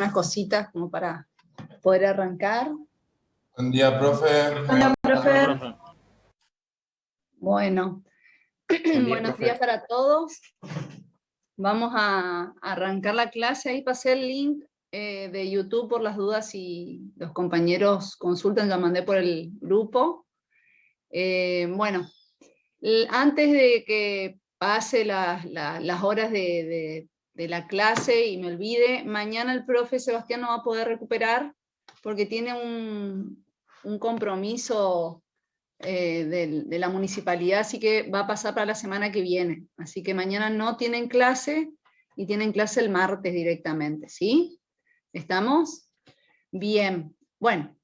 unas cositas como para poder arrancar. Buen día, profe. Hola, profe. Bueno, buenos días para todos. Vamos a arrancar la clase. Ahí pasé el link de YouTube por las dudas si los compañeros consultan, ya mandé por el grupo. Bueno, antes de que pase las horas de la clase y me olvide, mañana el profe Sebastián no va a poder recuperar porque tiene un compromiso de la municipalidad, así que va a pasar para la semana que viene. Así que mañana no tienen clase y tienen clase el martes directamente, ¿sí? ¿Estamos? Bien. Bueno,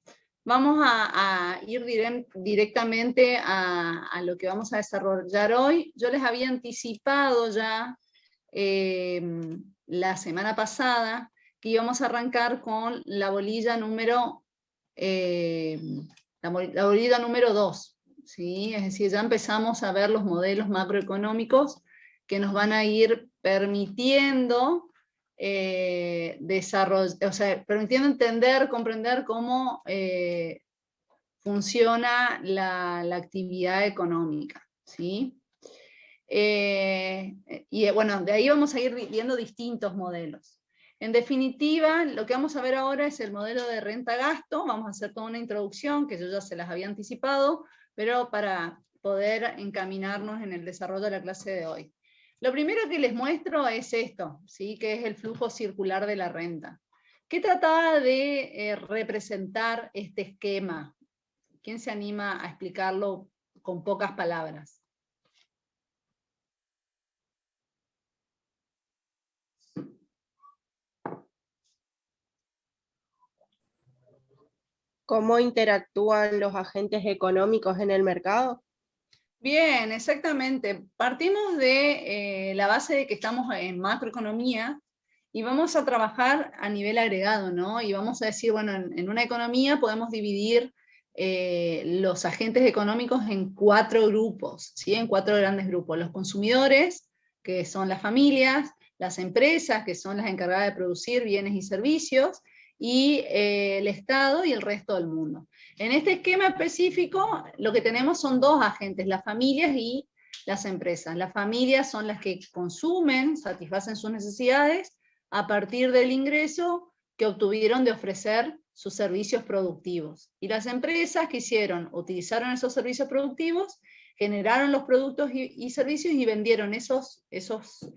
vamos a ir directamente a lo que vamos a desarrollar hoy. Yo les había anticipado ya la semana pasada que íbamos a arrancar con la bolilla número la bolilla número 2, ¿sí? Es decir, ya empezamos a ver los modelos macroeconómicos que nos van a ir permitiendo permitiendo entender, comprender cómo funciona la actividad económica, ¿sí? Y bueno, de ahí vamos a ir viendo distintos modelos. En definitiva, lo que vamos a ver ahora es el modelo de renta-gasto. Vamos a hacer toda una introducción, que yo ya se las había anticipado, pero para poder encaminarnos en el desarrollo de la clase de hoy. Lo primero que les muestro es esto, ¿sí? Que es el flujo circular de la renta. ¿Qué trataba de representar este esquema? ¿Quién se anima a explicarlo con pocas palabras? ¿Cómo interactúan los agentes económicos en el mercado? Bien, exactamente. Partimos de la base de que estamos en macroeconomía y vamos a trabajar a nivel agregado, ¿no? Y vamos a decir, bueno, en una economía podemos dividir los agentes económicos en 4 grupos, ¿sí? En 4 grandes grupos. Los consumidores, que son las familias, las empresas, que son las encargadas de producir bienes y servicios, y el Estado y el resto del mundo. En este esquema específico, lo que tenemos son 2 agentes, las familias y las empresas. Las familias son las que consumen, satisfacen sus necesidades a partir del ingreso que obtuvieron de ofrecer sus servicios productivos. Y las empresas que hicieron, utilizaron esos servicios productivos, generaron los productos y servicios y vendieron esos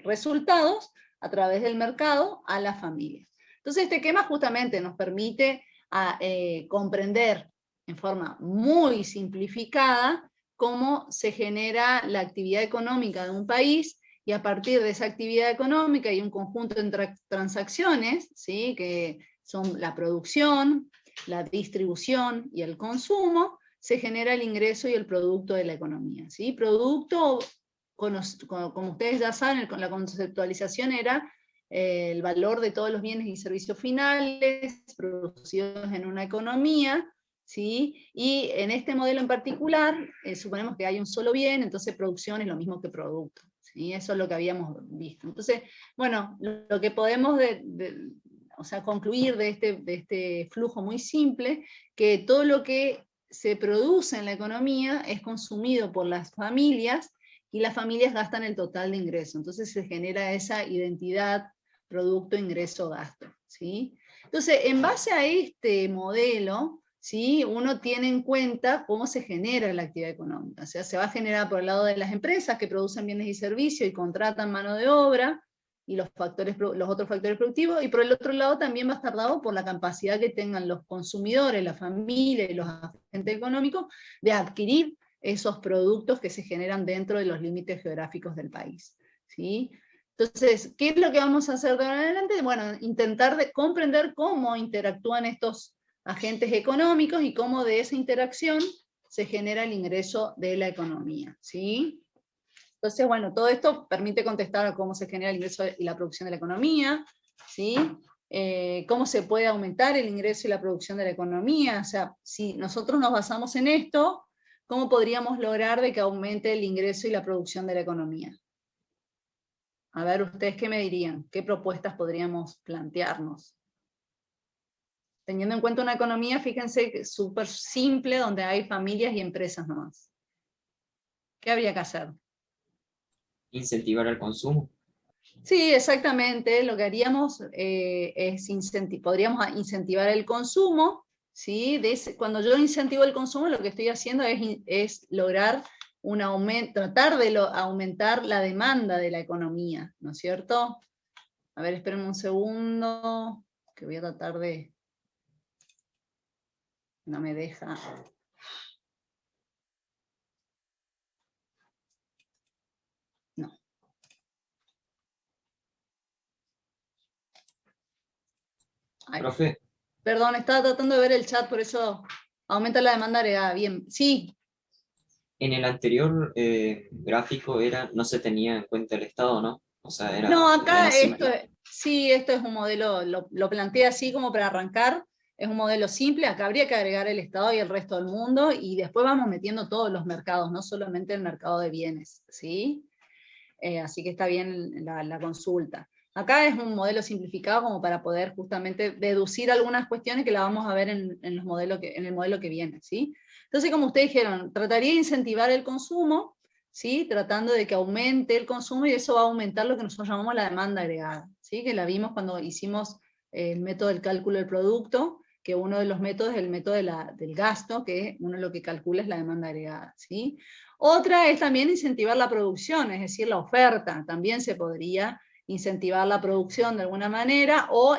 resultados a través del mercado a las familias. Entonces este esquema justamente nos permite comprender en forma muy simplificada cómo se genera la actividad económica de un país, y a partir de esa actividad económica y un conjunto de transacciones, ¿sí? Que son la producción, la distribución y el consumo, se genera el ingreso y el producto de la economía, ¿sí? Producto, como ustedes ya saben, la conceptualización era el valor de todos los bienes y servicios finales producidos en una economía, ¿sí? Y en este modelo en particular, suponemos que hay un solo bien, entonces producción es lo mismo que producto, ¿sí? Eso es lo que habíamos visto. Entonces, bueno, lo que podemos concluir de este flujo muy simple, que todo lo que se produce en la economía es consumido por las familias, y las familias gastan el total de ingreso. Entonces se genera esa identidad producto, ingreso, gasto, ¿sí? Entonces, en base a este modelo, ¿sí? Uno tiene en cuenta cómo se genera la actividad económica. O sea, se va a generar por el lado de las empresas que producen bienes y servicios y contratan mano de obra, y los otros factores productivos, y por el otro lado también va a estar dado por la capacidad que tengan los consumidores, la familia y los agentes económicos de adquirir esos productos que se generan dentro de los límites geográficos del país, ¿sí? Entonces, ¿qué es lo que vamos a hacer de ahora en adelante? Bueno, intentar comprender cómo interactúan estos agentes económicos y cómo de esa interacción se genera el ingreso de la economía, ¿sí? Entonces, bueno, todo esto permite contestar a cómo se genera el ingreso y la producción de la economía, ¿sí? Cómo se puede aumentar el ingreso y la producción de la economía. O sea, si nosotros nos basamos en esto, ¿cómo podríamos lograr de que aumente el ingreso y la producción de la economía? A ver, ¿ustedes qué me dirían? ¿Qué propuestas podríamos plantearnos? Teniendo en cuenta una economía, fíjense, que súper simple, donde hay familias y empresas nomás. ¿Qué habría que hacer? Incentivar el consumo. Sí, exactamente. Lo que haríamos es podríamos incentivar el consumo, ¿sí? Cuando yo incentivo el consumo, lo que estoy haciendo es lograr un aumento, tratar de aumentar la demanda de la economía, ¿no es cierto? A ver, espérenme un segundo, que voy a tratar de... No me deja... No. Ay, Profe, perdón, estaba tratando de ver el chat, por eso aumenta la demanda agregada. Bien, sí. en el anterior gráfico no se tenía en cuenta el Estado, ¿no? O sea, era No, como acá menos simple. sí, esto es un modelo, lo planteé así como para arrancar, es un modelo simple, acá habría que agregar el Estado y el resto del mundo, y después vamos metiendo todos los mercados, no solamente el mercado de bienes, ¿sí? Así que está bien la consulta. Acá es un modelo simplificado como para poder justamente deducir algunas cuestiones que la vamos a ver en el modelo que viene, ¿sí? Entonces, como ustedes dijeron, trataría de incentivar el consumo, ¿sí? Tratando de que aumente el consumo, y eso va a aumentar lo que nosotros llamamos la demanda agregada, ¿sí? Que la vimos cuando hicimos el método del cálculo del producto, que uno de los métodos es el método del gasto, que uno lo que calcula es la demanda agregada, ¿sí? Otra es también incentivar la producción, es decir, la oferta. También se podría incentivar la producción de alguna manera, o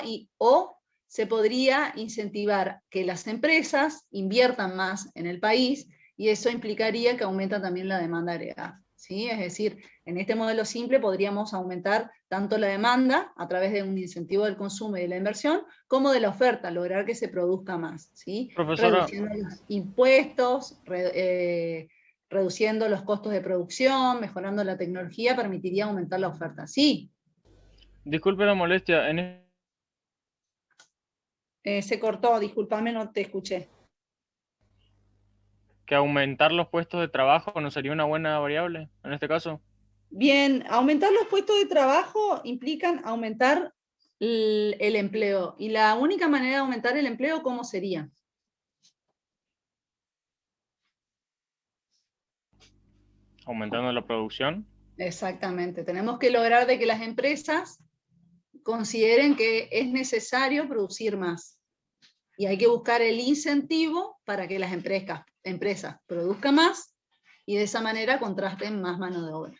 se podría incentivar que las empresas inviertan más en el país, y eso implicaría que aumenta también la demanda agregada, ¿sí? Es decir, en este modelo simple podríamos aumentar tanto la demanda a través de un incentivo del consumo y de la inversión, como de la oferta, lograr que se produzca más, ¿sí? Profesora, Reduciendo los impuestos, reduciendo los costos de producción, mejorando la tecnología, permitiría aumentar la oferta. Sí, disculpe la molestia, se cortó, discúlpame, no te escuché. que aumentar los puestos de trabajo no sería una buena variable en este caso. Bien, aumentar los puestos de trabajo implican aumentar el empleo. Y la única manera de aumentar el empleo, ¿cómo sería? Aumentando la producción. Exactamente, tenemos que lograr de que las empresas consideren que es necesario producir más. Y hay que buscar el incentivo para que las empresas produzcan más, y de esa manera contrasten más mano de obra.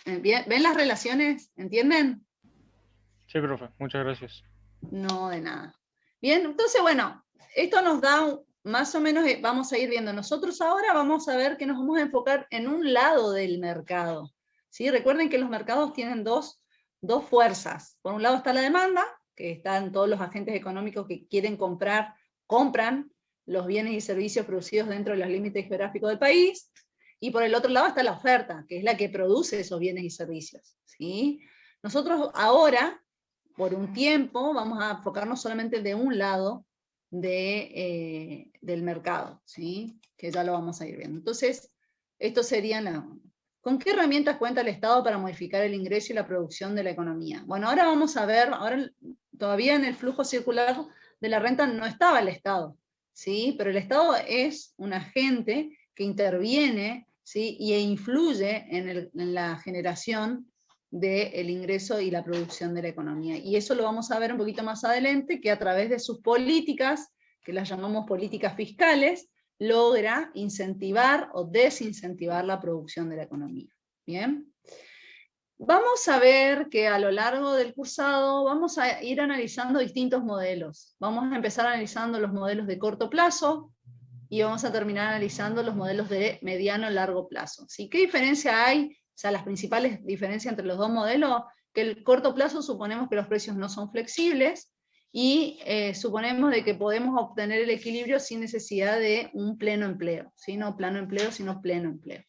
¿Ven las relaciones? ¿Entienden? Sí, profe, muchas gracias. No, de nada. Bien, entonces, bueno, esto nos da más o menos, vamos a ir viendo. Nosotros ahora vamos a ver que nos vamos a enfocar en un lado del mercado, ¿sí? Recuerden que los mercados tienen dos fuerzas. Por un lado está la demanda, que están todos los agentes económicos que quieren compran los bienes y servicios producidos dentro de los límites geográficos del país, y por el otro lado está la oferta, que es la que produce esos bienes y servicios, ¿sí? Nosotros ahora, por un tiempo, vamos a enfocarnos solamente de un lado del mercado, ¿sí? Que ya lo vamos a ir viendo. Entonces, esto sería ¿con qué herramientas cuenta el Estado para modificar el ingreso y la producción de la economía? Bueno, ahora vamos a ver, ahora todavía en el flujo circular de la renta no estaba el Estado, ¿sí? Pero el Estado es un agente que interviene, ¿sí? E influye en la generación del ingreso y la producción de la economía. Y eso lo vamos a ver un poquito más adelante, que a través de sus políticas, que las llamamos políticas fiscales, logra incentivar o desincentivar la producción de la economía. Bien. Vamos a ver que a lo largo del cursado vamos a ir analizando distintos modelos. Vamos a empezar analizando los modelos de corto plazo y vamos a terminar analizando los modelos de mediano y largo plazo. ¿Sí? ¿Qué diferencia hay? O sea, las principales diferencias entre los dos modelos, que el corto plazo suponemos que los precios no son flexibles, y suponemos de que podemos obtener el equilibrio sin necesidad de un pleno empleo, ¿sí? No plano empleo, sino pleno empleo.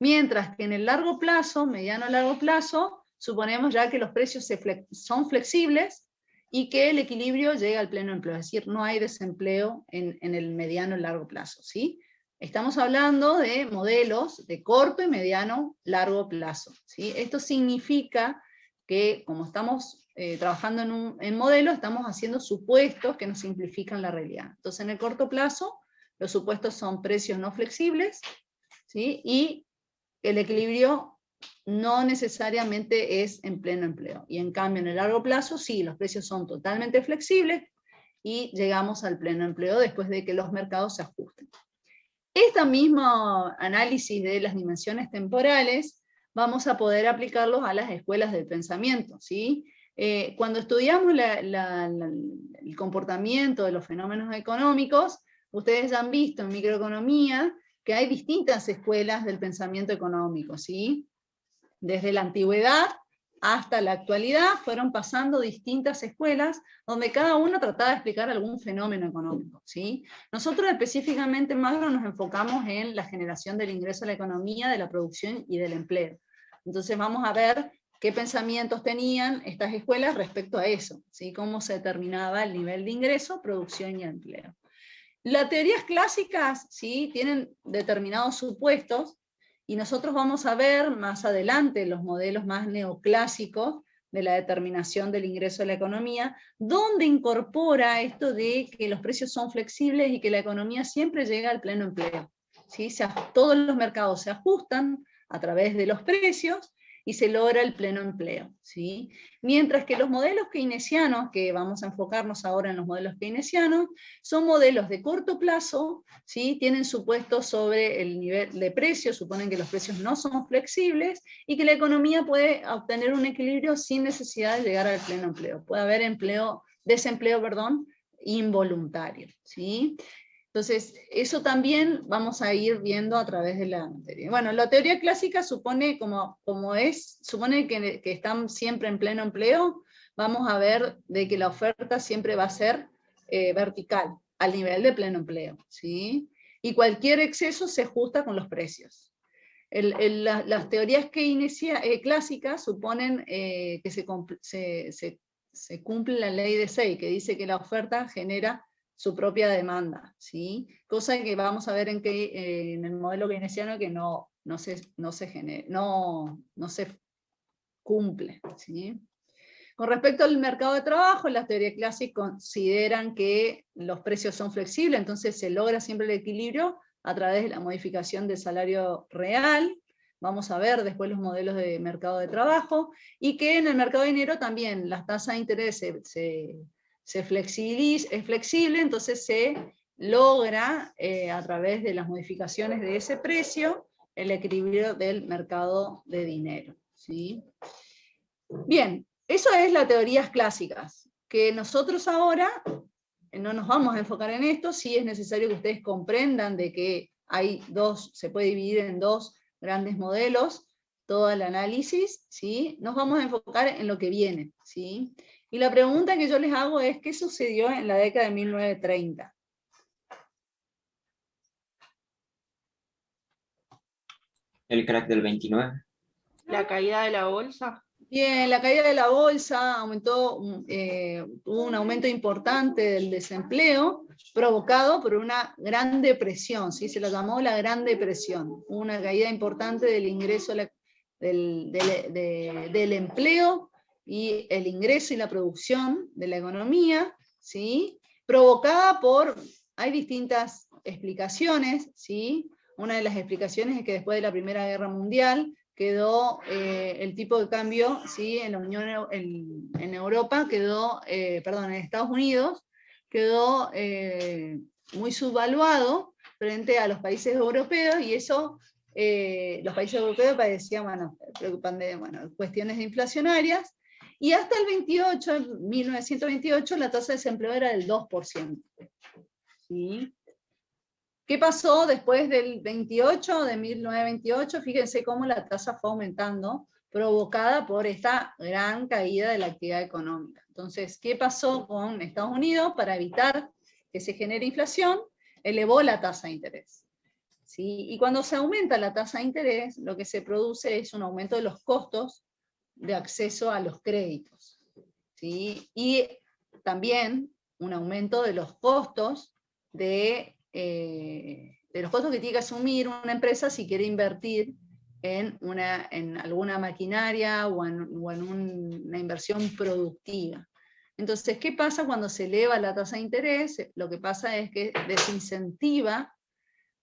Mientras que en el largo plazo, mediano a largo plazo, suponemos ya que los precios son flexibles y que el equilibrio llega al pleno empleo, es decir, no hay desempleo en el mediano y largo plazo, ¿sí? Estamos hablando de modelos de corto y mediano largo plazo, ¿sí? Esto significa que como estamos trabajando en modelo, estamos haciendo supuestos que nos simplifican la realidad. Entonces en el corto plazo, los supuestos son precios no flexibles, ¿sí? Y el equilibrio no necesariamente es en pleno empleo. Y en cambio en el largo plazo, sí, los precios son totalmente flexibles y llegamos al pleno empleo después de que los mercados se ajusten. Este mismo análisis de las dimensiones temporales vamos a poder aplicarlos a las escuelas del pensamiento, ¿sí? Cuando estudiamos el comportamiento de los fenómenos económicos, ustedes ya han visto en microeconomía que hay distintas escuelas del pensamiento económico, ¿sí? Desde la antigüedad hasta la actualidad fueron pasando distintas escuelas donde cada uno trataba de explicar algún fenómeno económico, ¿sí? Nosotros específicamente en Macro nos enfocamos en la generación del ingreso a la economía, de la producción y del empleo. Entonces vamos a ver qué pensamientos tenían estas escuelas respecto a eso, ¿sí? Cómo se determinaba el nivel de ingreso, producción y empleo. Las teorías clásicas, ¿sí? Tienen determinados supuestos, y nosotros vamos a ver más adelante los modelos más neoclásicos de la determinación del ingreso a la economía, donde incorpora esto de que los precios son flexibles y que la economía siempre llega al pleno empleo, ¿sí? Todos los mercados se ajustan a través de los precios y se logra el pleno empleo, ¿sí? Mientras que los modelos keynesianos, que vamos a enfocarnos ahora en los modelos keynesianos, son modelos de corto plazo, ¿sí? Tienen supuestos sobre el nivel de precios, suponen que los precios no son flexibles y que la economía puede obtener un equilibrio sin necesidad de llegar al pleno empleo. Puede haber desempleo, involuntario, ¿sí? Entonces, eso también vamos a ir viendo a través de la teoría. Bueno, la teoría clásica supone, supone que están siempre en pleno empleo, vamos a ver de que la oferta siempre va a ser vertical, al nivel de pleno empleo, ¿sí? Y cualquier exceso se ajusta con los precios. Las teorías clásicas suponen que se cumple la ley de Say, que dice que la oferta genera su propia demanda, ¿sí? Cosa que vamos a ver en el modelo keynesiano que no se cumple, ¿sí? Con respecto al mercado de trabajo, las teorías clásicas consideran que los precios son flexibles, entonces se logra siempre el equilibrio a través de la modificación del salario real. Vamos a ver después los modelos de mercado de trabajo, y que en el mercado de dinero también las tasas de interés es flexible, entonces se logra a través de las modificaciones de ese precio el equilibrio del mercado de dinero, ¿sí? Bien, eso es las teorías clásicas, que nosotros ahora no nos vamos a enfocar en esto, sí es necesario que ustedes comprendan de que se puede dividir en dos grandes modelos, todo el análisis, ¿sí? Nos vamos a enfocar en lo que viene, ¿sí? Y la pregunta que yo les hago es, ¿qué sucedió en la década de 1930? El crack del 29. La caída de la bolsa. Bien, la caída de la bolsa tuvo un aumento importante del desempleo provocado por una gran depresión, ¿sí? Se la llamó la Gran Depresión, una caída importante del ingreso del empleo y el ingreso y la producción de la economía, ¿sí? Provocada hay distintas explicaciones, ¿sí? Una de las explicaciones es que después de la Primera Guerra Mundial quedó el tipo de cambio, ¿sí? En Europa en Estados Unidos quedó muy subvaluado frente a los países europeos, y eso los países europeos padecían cuestiones inflacionarias, y hasta el 1928 la tasa de desempleo era del 2%. ¿Sí? ¿Qué pasó después del 1928? Fíjense cómo la tasa fue aumentando, provocada por esta gran caída de la actividad económica. Entonces, ¿qué pasó con Estados Unidos? Para evitar que se genere inflación, elevó la tasa de interés, ¿sí? Y cuando se aumenta la tasa de interés, lo que se produce es un aumento de los costos de acceso a los créditos, ¿sí? Y también un aumento de los costos de los costos que tiene que asumir una empresa si quiere invertir en alguna maquinaria o en una inversión productiva. Entonces, ¿qué pasa cuando se eleva la tasa de interés? Lo que pasa es que desincentiva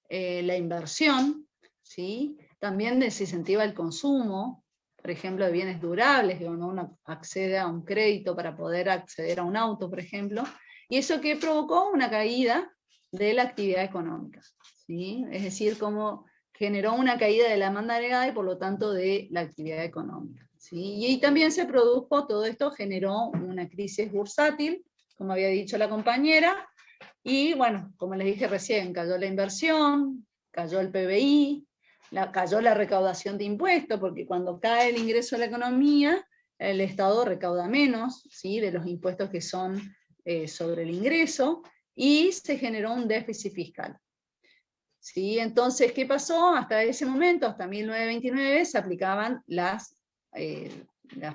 la inversión, ¿sí? También desincentiva el consumo, por ejemplo, de bienes durables, que cuando uno accede a un crédito para poder acceder a un auto, por ejemplo, y eso que provocó una caída de la actividad económica, ¿sí? Es decir, como generó una caída de la demanda agregada y por lo tanto de la actividad económica, ¿sí? Y también se produjo, todo esto generó una crisis bursátil, como había dicho la compañera, y bueno, como les dije recién, cayó la inversión, cayó el PBI, cayó la recaudación de impuestos, porque cuando cae el ingreso a la economía, el Estado recauda menos, ¿sí?, de los impuestos que son sobre el ingreso, y se generó un déficit fiscal. ¿Sí? Entonces, ¿qué pasó? Hasta ese momento, hasta 1929, se aplicaban las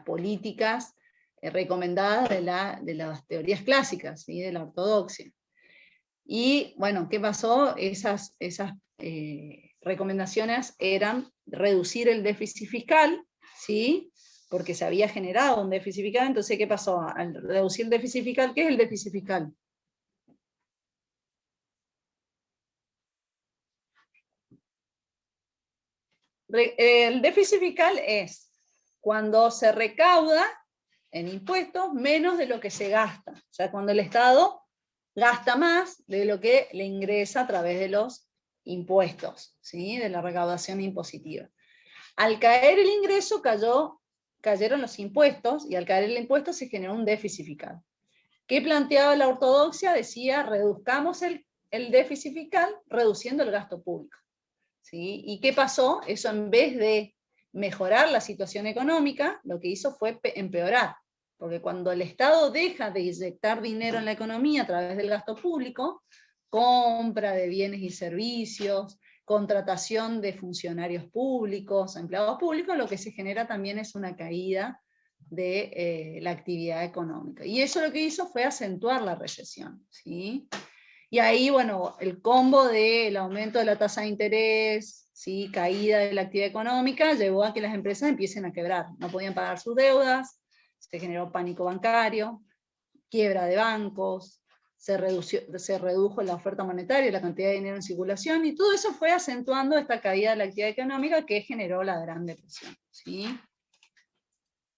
políticas recomendadas de las teorías clásicas, ¿sí?, de la ortodoxia. Y bueno, ¿qué pasó? Esas recomendaciones eran reducir el déficit fiscal, ¿sí?, porque se había generado un déficit fiscal. Entonces, ¿qué pasó? Al reducir el déficit fiscal, ¿qué es el déficit fiscal? El déficit fiscal es cuando se recauda en impuestos menos de lo que se gasta. O sea, cuando el Estado gasta más de lo que le ingresa a través de los impuestos, ¿sí?, de la recaudación impositiva. Al caer el ingreso, cayeron los impuestos, y al caer el impuesto se generó un déficit fiscal. ¿Qué planteaba la ortodoxia? Decía, reduzcamos el déficit fiscal reduciendo el gasto público, ¿sí? ¿Y qué pasó? Eso, en vez de mejorar la situación económica, lo que hizo fue empeorar. Porque cuando el Estado deja de inyectar dinero en la economía a través del gasto público, compra de bienes y servicios, contratación de funcionarios públicos, empleados públicos, lo que se genera también es una caída de la actividad económica. Y eso lo que hizo fue acentuar la recesión, ¿sí? Y ahí, bueno, el combo del aumento de la tasa de interés, ¿sí?, caída de la actividad económica, llevó a que las empresas empiecen a quebrar. No podían pagar sus deudas, se generó pánico bancario, quiebra de bancos, se redujo la oferta monetaria, la cantidad de dinero en circulación, y todo eso fue acentuando esta caída de la actividad económica que generó la Gran Depresión, ¿sí?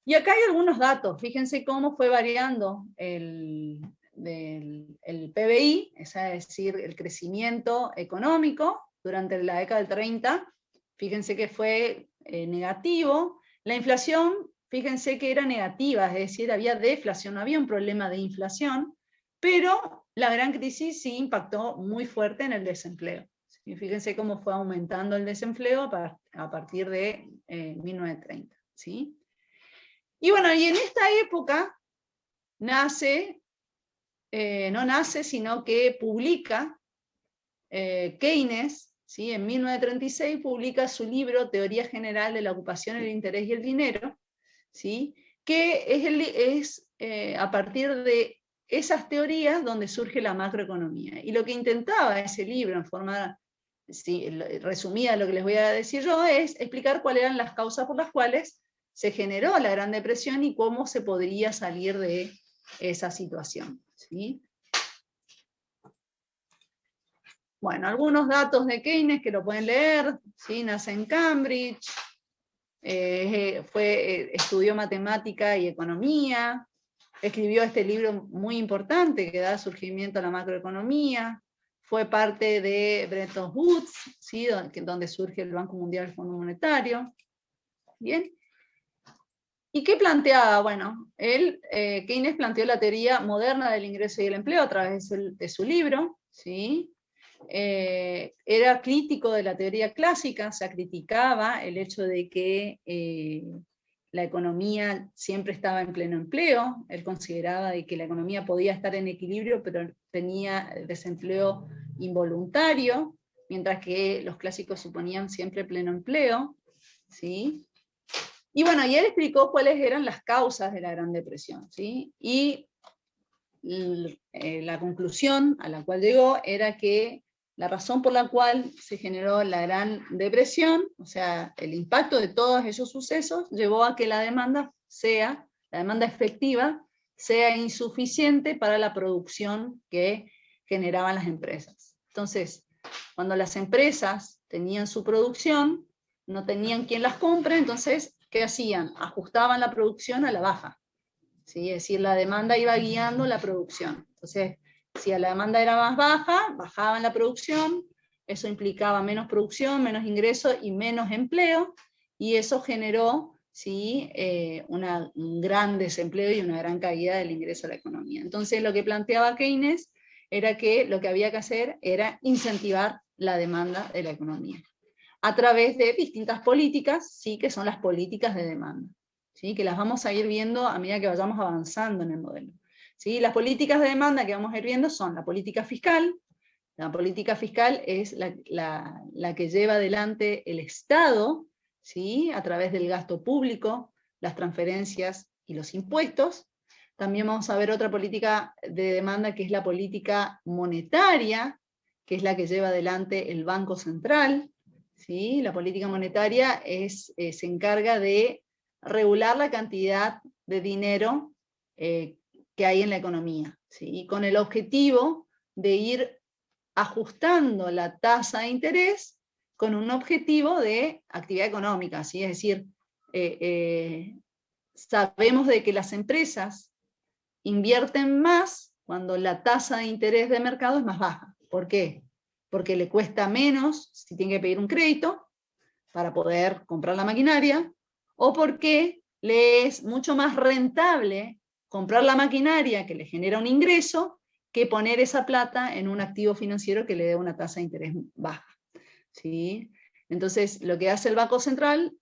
Y acá hay algunos datos. Fíjense cómo fue variando el PBI, es decir, el crecimiento económico durante la década del 30. Fíjense que fue negativo. La inflación, fíjense que era negativa, es decir, había deflación, no había un problema de inflación, pero la gran crisis sí impactó muy fuerte en el desempleo. Y fíjense cómo fue aumentando el desempleo a partir de 1930, ¿sí? Y bueno, y en esta época nace, no nace, sino que publica Keynes, ¿sí?, en 1936 publica su libro Teoría General de la Ocupación, el Interés y el Dinero, ¿sí?, que es a partir de esas teorías donde surge la macroeconomía. Y lo que intentaba ese libro, en forma resumida lo que les voy a decir yo, es explicar cuáles eran las causas por las cuales se generó la Gran Depresión y cómo se podría salir de esa situación, ¿sí? Bueno, algunos datos de Keynes que lo pueden leer, ¿sí? Nace en Cambridge, estudió matemática y economía, escribió este libro muy importante que da surgimiento a la macroeconomía, fue parte de Bretton Woods, ¿sí?, donde surge el Banco Mundial y el Fondo Monetario. Bien. ¿Y qué planteaba? Bueno, Keynes planteó la teoría moderna del ingreso y el empleo a través de su libro, ¿sí? Era crítico de la teoría clásica, o sea, criticaba el hecho de que la economía siempre estaba en pleno empleo. Él consideraba de que la economía podía estar en equilibrio, pero tenía desempleo involuntario, mientras que los clásicos suponían siempre pleno empleo, ¿sí? Y bueno, y él explicó cuáles eran las causas de la Gran Depresión, ¿sí? Y la conclusión a la cual llegó era que la razón por la cual se generó la Gran Depresión, o sea, el impacto de todos esos sucesos, llevó a que la demanda efectiva sea insuficiente para la producción que generaban las empresas. Entonces, cuando las empresas tenían su producción, no tenían quien las compre, entonces, ¿qué hacían? Ajustaban la producción a la baja. ¿Sí? Es decir, la demanda iba guiando la producción. Entonces, si la demanda era más baja, bajaban la producción, eso implicaba menos producción, menos ingresos y menos empleo, y eso generó, ¿sí? Un gran desempleo y una gran caída del ingreso a la economía. Entonces, lo que planteaba Keynes era que lo que había que hacer era incentivar la demanda de la economía, a través de distintas políticas, ¿sí? Que son las políticas de demanda, ¿sí? Que las vamos a ir viendo a medida que vayamos avanzando en el modelo. ¿Sí? Las políticas de demanda que vamos a ir viendo son la política fiscal. La política fiscal es la que lleva adelante el Estado, ¿sí? A través del gasto público, las transferencias y los impuestos. También vamos a ver otra política de demanda que es la política monetaria, que es la que lleva adelante el Banco Central. ¿Sí? La política monetaria se encarga de regular la cantidad de dinero que hay en la economía, ¿sí? Con el objetivo de ir ajustando la tasa de interés con un objetivo de actividad económica, ¿sí? Es decir, sabemos de que las empresas invierten más cuando la tasa de interés de mercado es más baja. ¿Por qué? Porque le cuesta menos si tiene que pedir un crédito para poder comprar la maquinaria, o porque le es mucho más rentable comprar la maquinaria que le genera un ingreso que poner esa plata en un activo financiero que le dé una tasa de interés baja. ¿Sí? Entonces, lo que hace el Banco Central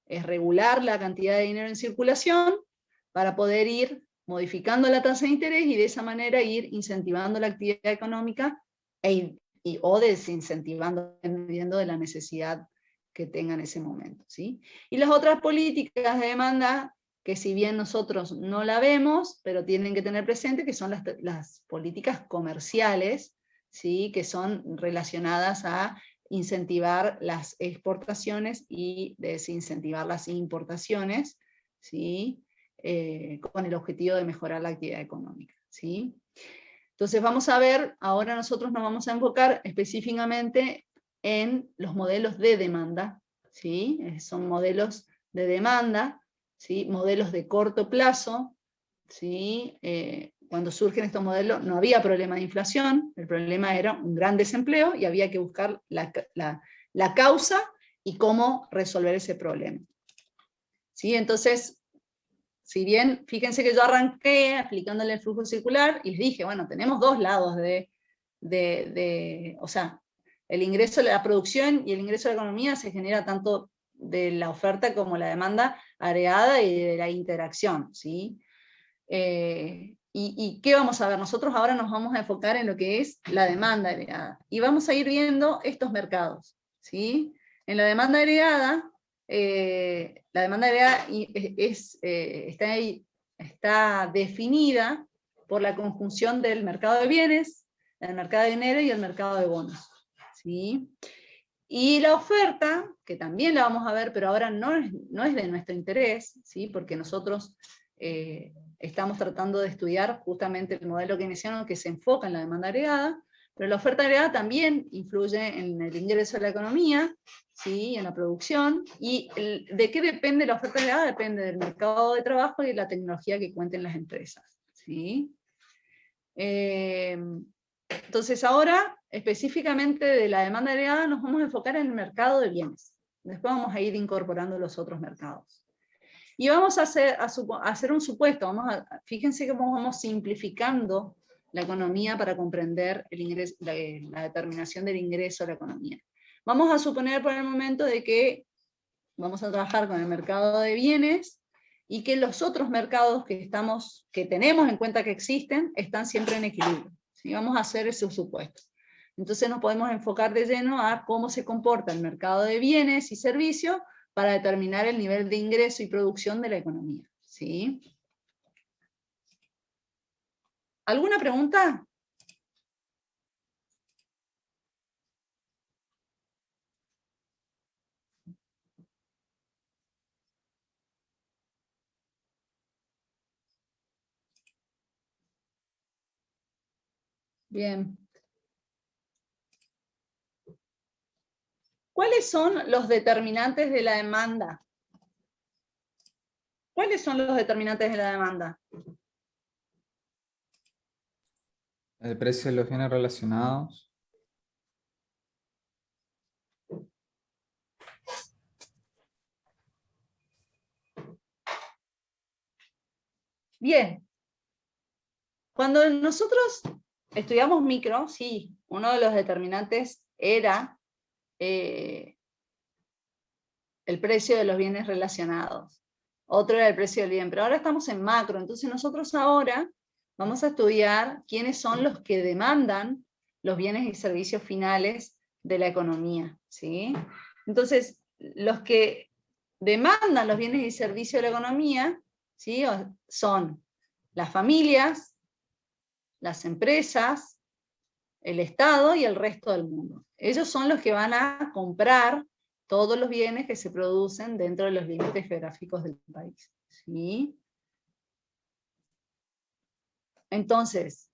es regular la cantidad de dinero en circulación para poder ir modificando la tasa de interés y de esa manera ir incentivando la actividad económica o desincentivando, dependiendo de la necesidad que tenga en ese momento. ¿Sí? Y las otras políticas de demanda, que si bien nosotros no la vemos, pero tienen que tener presente que son las políticas comerciales, ¿sí? Que son relacionadas a incentivar las exportaciones y desincentivar las importaciones, ¿sí? Con el objetivo de mejorar la actividad económica. ¿Sí? Entonces vamos a ver, ahora nosotros nos vamos a enfocar específicamente en los modelos de demanda, ¿sí? Son modelos de demanda, ¿sí? Modelos de corto plazo, ¿sí? Cuando surgen estos modelos no había problema de inflación, el problema era un gran desempleo y había que buscar la causa y cómo resolver ese problema. ¿Sí? Entonces, si bien, fíjense que yo arranqué aplicándole el flujo circular y les dije, bueno, tenemos dos lados o sea, el ingreso de la producción y el ingreso de la economía se genera tanto de la oferta como la demanda agregada y de la interacción, ¿sí? ¿Y qué vamos a ver? Nosotros ahora nos vamos a enfocar en lo que es la demanda agregada. Y vamos a ir viendo estos mercados, ¿sí? En la demanda agregada, está definida por la conjunción del mercado de bienes, el mercado de dinero y el mercado de bonos, ¿sí? Y la oferta, que también la vamos a ver, pero ahora no es de nuestro interés, ¿sí? Porque nosotros estamos tratando de estudiar justamente el modelo keynesiano que se enfoca en la demanda agregada, pero la oferta agregada también influye en el ingreso de la economía, ¿sí? En la producción, y ¿de qué depende la oferta agregada? Depende del mercado de trabajo y de la tecnología que cuenten las empresas, ¿sí? Entonces ahora, específicamente de la demanda agregada, nos vamos a enfocar en el mercado de bienes. Después vamos a ir incorporando los otros mercados. Y vamos a hacer un supuesto. Fíjense cómo vamos simplificando la economía para comprender el ingreso, la determinación del ingreso a la economía. Vamos a suponer por el momento de que vamos a trabajar con el mercado de bienes y que los otros mercados que tenemos en cuenta que existen están siempre en equilibrio. ¿Sí? Vamos a hacer ese supuesto. Entonces nos podemos enfocar de lleno a cómo se comporta el mercado de bienes y servicios para determinar el nivel de ingreso y producción de la economía. ¿Sí? ¿Alguna pregunta? Bien. ¿Cuáles son los determinantes de la demanda? ¿Cuáles son los determinantes de la demanda? El precio de los bienes relacionados. Bien. Cuando nosotros estudiamos micro, sí, uno de los determinantes era el precio de los bienes relacionados. Otro era el precio del bien, pero ahora estamos en macro, entonces nosotros ahora vamos a estudiar quiénes son los que demandan los bienes y servicios finales de la economía, ¿sí? Entonces, los que demandan los bienes y servicios de la economía, ¿sí? Son las familias, las empresas, el Estado y el resto del mundo. Ellos son los que van a comprar todos los bienes que se producen dentro de los límites geográficos del país, ¿sí? Entonces,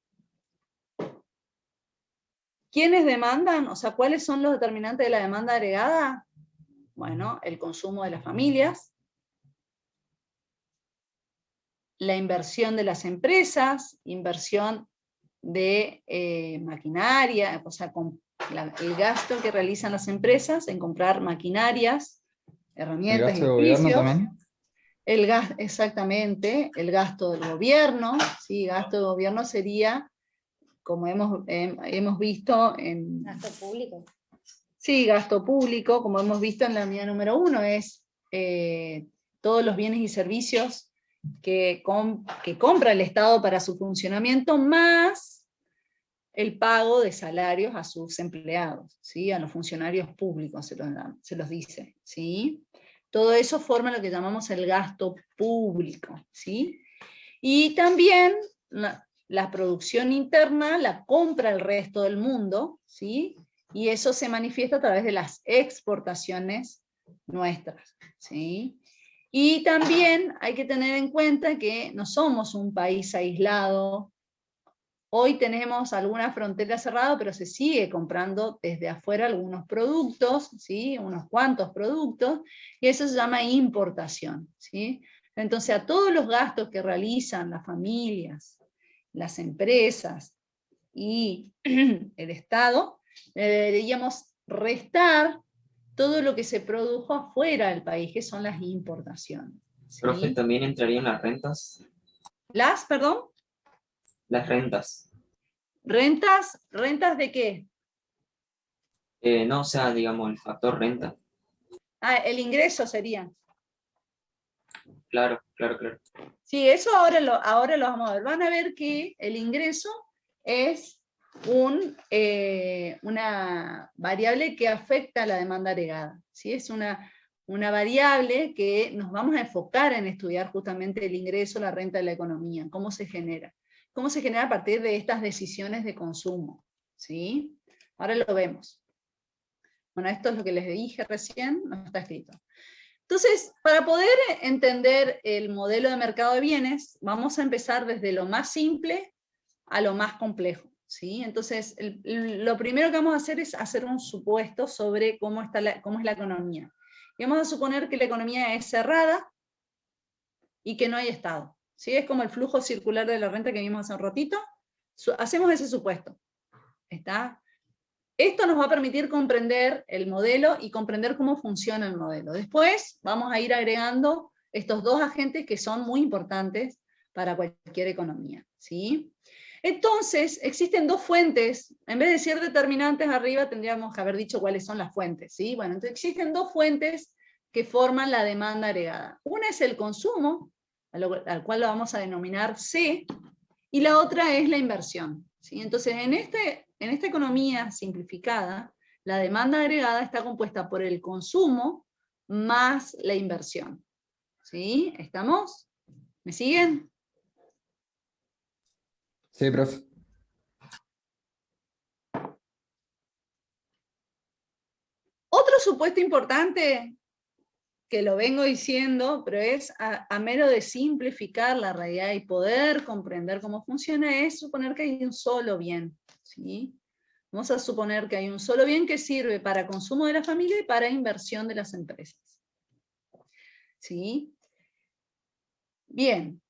¿quiénes demandan? O sea, ¿cuáles son los determinantes de la demanda agregada? Bueno, el consumo de las familias, la inversión de las empresas, inversión de maquinaria, o sea, el gasto que realizan las empresas en comprar maquinarias, ¿El herramientas y gasto de gobierno servicios. también? Exactamente, el gasto del gobierno, ¿sí? Gasto de gobierno sería, como hemos visto en... Gasto público. Sí, gasto público, como hemos visto en la unidad número 1, es todos los bienes y servicios que compra el Estado para su funcionamiento, más el pago de salarios a sus empleados, ¿sí? A los funcionarios públicos se los dice, ¿sí? Todo eso forma lo que llamamos el gasto público, ¿sí? Y también la producción interna la compra el resto del mundo, ¿sí? Y eso se manifiesta a través de las exportaciones nuestras, ¿sí? Y también hay que tener en cuenta que no somos un país aislado. Hoy tenemos algunas fronteras cerradas, pero se sigue comprando desde afuera algunos productos, ¿sí? Unos cuantos productos, y eso se llama importación, ¿sí? Entonces, a todos los gastos que realizan las familias, las empresas y el Estado, deberíamos restar todo lo que se produjo afuera del país, que son las importaciones, ¿sí? Profe, también entrarían las rentas. Perdón, Las rentas. ¿rentas de qué? No, o sea, digamos, el factor renta. El ingreso sería. Claro, claro, claro. Sí, eso ahora lo vamos a ver. Van a ver que el ingreso es una variable que afecta a la demanda agregada, ¿sí? Es una variable que nos vamos a enfocar en estudiar justamente el ingreso, la renta de la economía, cómo se genera. Cómo se genera a partir de estas decisiones de consumo, ¿sí? Ahora lo vemos. Bueno, esto es lo que les dije recién, no está escrito. Entonces, para poder entender el modelo de mercado de bienes, vamos a empezar desde lo más simple a lo más complejo, ¿sí? Entonces, lo primero que vamos a hacer es hacer un supuesto sobre cómo es la economía. Y vamos a suponer que la economía es cerrada y que no hay Estado, ¿sí? Es como el flujo circular de la renta que vimos hace un ratito. Hacemos ese supuesto, ¿está? Esto nos va a permitir comprender el modelo y comprender cómo funciona el modelo. Después vamos a ir agregando estos dos agentes que son muy importantes para cualquier economía, ¿sí? Entonces, existen dos fuentes. En vez de decir determinantes arriba, tendríamos que haber dicho cuáles son las fuentes, ¿sí? Bueno, entonces existen dos fuentes que forman la demanda agregada. Una es el consumo, al cual lo vamos a denominar C, y la otra es la inversión, ¿sí? Entonces, en esta economía simplificada, la demanda agregada está compuesta por el consumo más la inversión, ¿sí? ¿Estamos? ¿Me siguen? Sí, profe. Otro supuesto importante que lo vengo diciendo, pero es a mero de simplificar la realidad y poder comprender cómo funciona, es suponer que hay un solo bien, ¿sí? Vamos a suponer que hay un solo bien que sirve para consumo de la familia y para inversión de las empresas. ¿Sí? Bien.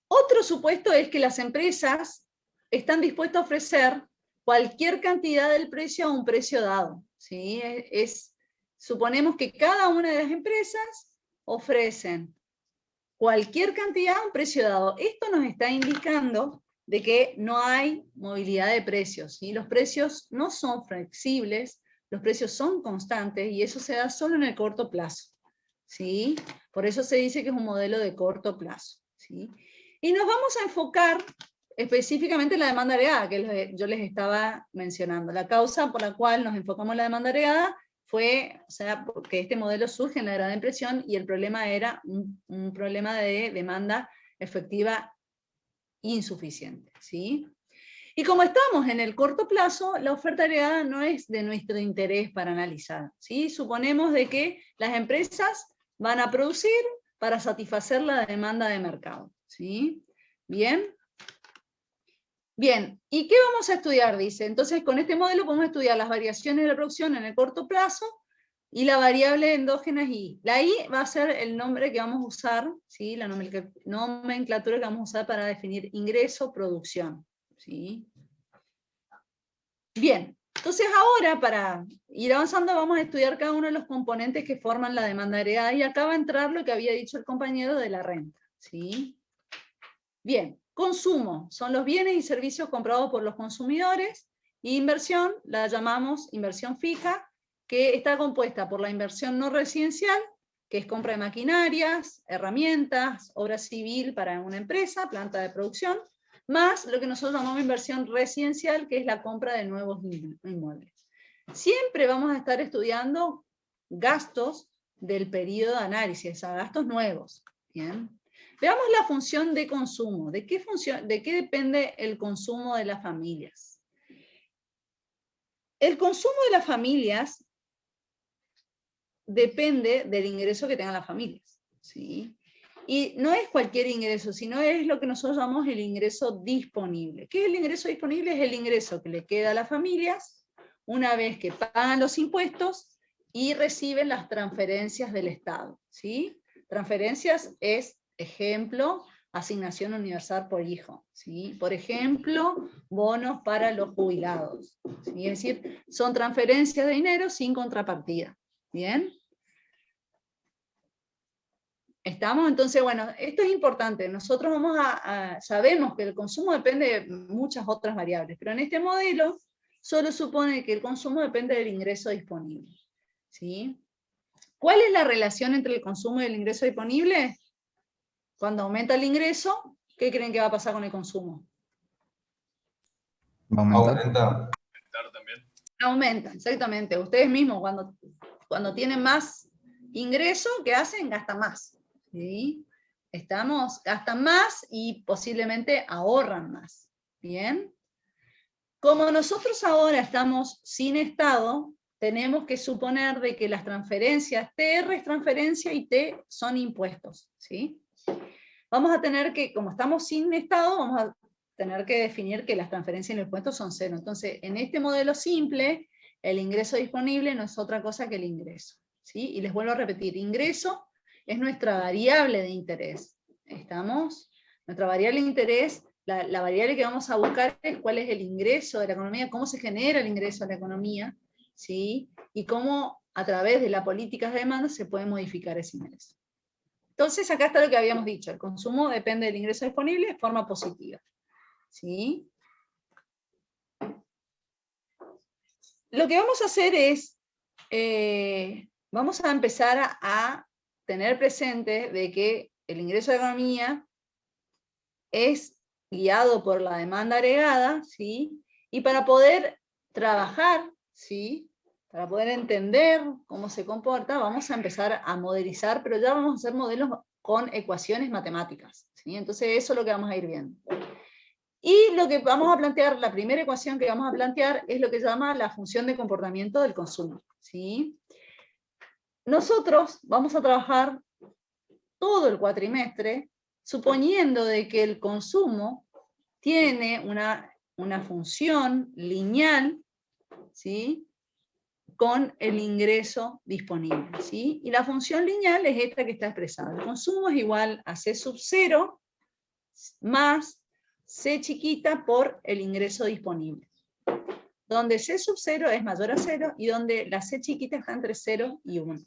Otro supuesto es que las empresas están dispuestas a ofrecer cualquier cantidad del precio a un precio dado. ¿Sí? Suponemos que cada una de las empresas ofrecen cualquier cantidad a un precio dado. Esto nos está indicando de que no hay movilidad de precios, ¿sí? Los precios no son flexibles, los precios son constantes y eso se da solo en el corto plazo, ¿sí? Por eso se dice que es un modelo de corto plazo, ¿sí? Y nos vamos a enfocar específicamente en la demanda agregada, que yo les estaba mencionando. La causa por la cual nos enfocamos en la demanda agregada fue, o sea, porque este modelo surge en la Gran Depresión y el problema era un problema de demanda efectiva insuficiente, ¿sí? Y como estamos en el corto plazo, la oferta agregada no es de nuestro interés para analizar, ¿sí? Suponemos de que las empresas van a producir para satisfacer la demanda de mercado, ¿sí? Bien. Bien, ¿y qué vamos a estudiar? Dice, entonces con este modelo podemos estudiar las variaciones de la producción en el corto plazo y la variable endógena I. La I va a ser el nombre que vamos a usar, ¿sí? La nomenclatura que vamos a usar para definir ingreso, producción, ¿sí? Bien, entonces ahora para ir avanzando vamos a estudiar cada uno de los componentes que forman la demanda agregada y acá va a entrar lo que había dicho el compañero de la renta, ¿sí? Bien, consumo, son los bienes y servicios comprados por los consumidores, y inversión, la llamamos inversión fija, que está compuesta por la inversión no residencial, que es compra de maquinarias, herramientas, obra civil para una empresa, planta de producción, más lo que nosotros llamamos inversión residencial, que es la compra de nuevos inmuebles. Siempre vamos a estar estudiando gastos del periodo de análisis, o sea, gastos nuevos, ¿bien? Veamos la función de consumo. ¿De qué depende el consumo de las familias? El consumo de las familias depende del ingreso que tengan las familias, ¿sí? Y no es cualquier ingreso, sino es lo que nosotros llamamos el ingreso disponible. ¿Qué es el ingreso disponible? Es el ingreso que le queda a las familias una vez que pagan los impuestos y reciben las transferencias del Estado, ¿sí? Transferencias es, ejemplo, asignación universal por hijo, ¿sí? Por ejemplo, bonos para los jubilados, ¿sí? Es decir, son transferencias de dinero sin contrapartida, ¿bien? ¿Estamos? Entonces, bueno, esto es importante. Nosotros sabemos que el consumo depende de muchas otras variables, pero en este modelo solo supone que el consumo depende del ingreso disponible, ¿sí? ¿Cuál es la relación entre el consumo y el ingreso disponible? Cuando aumenta el ingreso, ¿qué creen que va a pasar con el consumo? ¿Va a aumentar? Aumenta. Aumenta, exactamente. Ustedes mismos, cuando tienen más ingreso, ¿qué hacen? Gastan más, ¿sí? Gastan más y posiblemente ahorran más, ¿bien? Como nosotros ahora estamos sin Estado, tenemos que suponer de que las transferencias, TR es transferencia y T son impuestos, ¿sí? Vamos a tener que, como estamos sin Estado, vamos a tener que definir que las transferencias y los impuestos son cero. Entonces, en este modelo simple, el ingreso disponible no es otra cosa que el ingreso, ¿sí? Y les vuelvo a repetir, ingreso es nuestra variable de interés. ¿Estamos? Nuestra variable de interés, la variable que vamos a buscar es cuál es el ingreso de la economía, cómo se genera el ingreso de la economía, ¿sí? Y cómo a través de las políticas de demanda se puede modificar ese ingreso. Entonces acá está lo que habíamos dicho, el consumo depende del ingreso disponible de forma positiva, ¿sí? Lo que vamos a hacer es, vamos a empezar a tener presente de que el ingreso de la economía es guiado por la demanda agregada, ¿sí? Y para poder trabajar, ¿sí? Para poder entender cómo se comporta, vamos a empezar a modelizar, pero ya vamos a hacer modelos con ecuaciones matemáticas, ¿sí? Entonces eso es lo que vamos a ir viendo. Y lo que vamos a plantear, la primera ecuación que vamos a plantear es lo que se llama la función de comportamiento del consumo, ¿sí? nosotros vamos a trabajar todo el cuatrimestre suponiendo de que el consumo tiene una función lineal, ¿sí?, con el ingreso disponible, ¿sí? Y la función lineal es esta que está expresada. El consumo es igual a C sub 0 más C chiquita por el ingreso disponible, donde C sub 0 es mayor a 0 y donde la C chiquita está entre 0 y 1.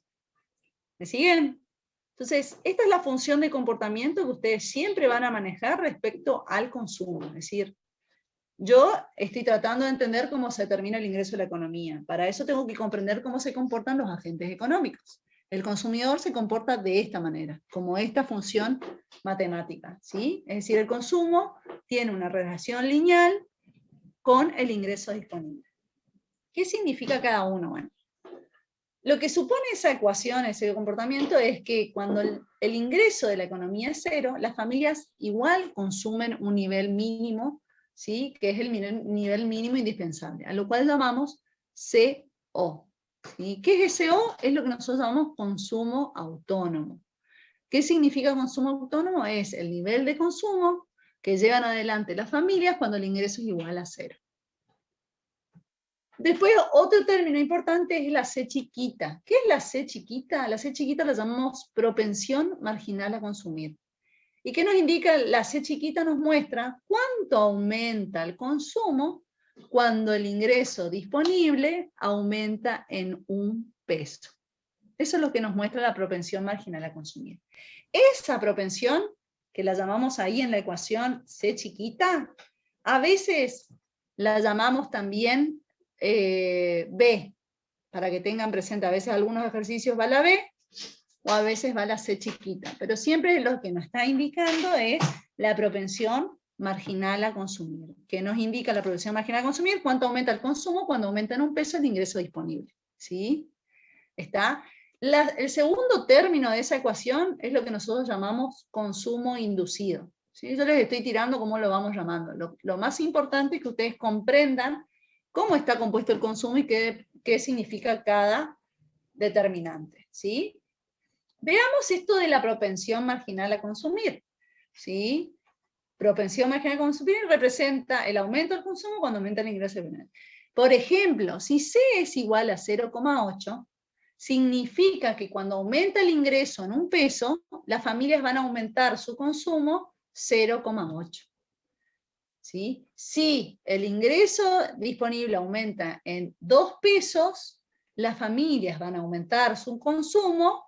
¿Me siguen? Entonces, esta es la función de comportamiento que ustedes siempre van a manejar respecto al consumo. Es decir, yo estoy tratando de entender cómo se determina el ingreso de la economía. Para eso tengo que comprender cómo se comportan los agentes económicos. El consumidor se comporta de esta manera, como esta función matemática, ¿sí? Es decir, el consumo tiene una relación lineal con el ingreso disponible. ¿Qué significa cada uno? Bueno, lo que supone esa ecuación, ese comportamiento, es que cuando el ingreso de la economía es 0, las familias igual consumen un nivel mínimo, ¿sí?, que es el nivel mínimo indispensable, a lo cual llamamos CO. ¿Sí? ¿Qué es CO? Es lo que nosotros llamamos consumo autónomo. ¿Qué significa consumo autónomo? Es el nivel de consumo que llevan adelante las familias cuando el ingreso es igual a 0. Después, otro término importante es la C chiquita. ¿Qué es la C chiquita? La C chiquita la llamamos propensión marginal a consumir. ¿Y qué nos indica? La C chiquita nos muestra cuánto aumenta el consumo cuando el ingreso disponible aumenta en 1 peso. Eso es lo que nos muestra la propensión marginal a consumir. Esa propensión, que la llamamos ahí en la ecuación C chiquita, a veces la llamamos también B, para que tengan presente, a veces algunos ejercicios va la B, o a veces va la C chiquita, pero siempre lo que nos está indicando es la propensión marginal a consumir, que nos indica la propensión marginal a consumir, cuánto aumenta el consumo cuando aumenta en 1 peso el ingreso disponible, ¿sí? ¿Está? El segundo término de esa ecuación es lo que nosotros llamamos consumo inducido, ¿sí? Yo les estoy tirando cómo lo vamos llamando. Lo más importante es que ustedes comprendan cómo está compuesto el consumo y qué significa cada determinante, ¿sí? Veamos esto de la propensión marginal a consumir, ¿sí? Propensión marginal a consumir representa el aumento del consumo cuando aumenta el ingreso final. Por ejemplo, si C es igual a 0,8, significa que cuando aumenta el ingreso en 1 peso, las familias van a aumentar su consumo 0,8. ¿Sí? Si el ingreso disponible aumenta en 2 pesos, las familias van a aumentar su consumo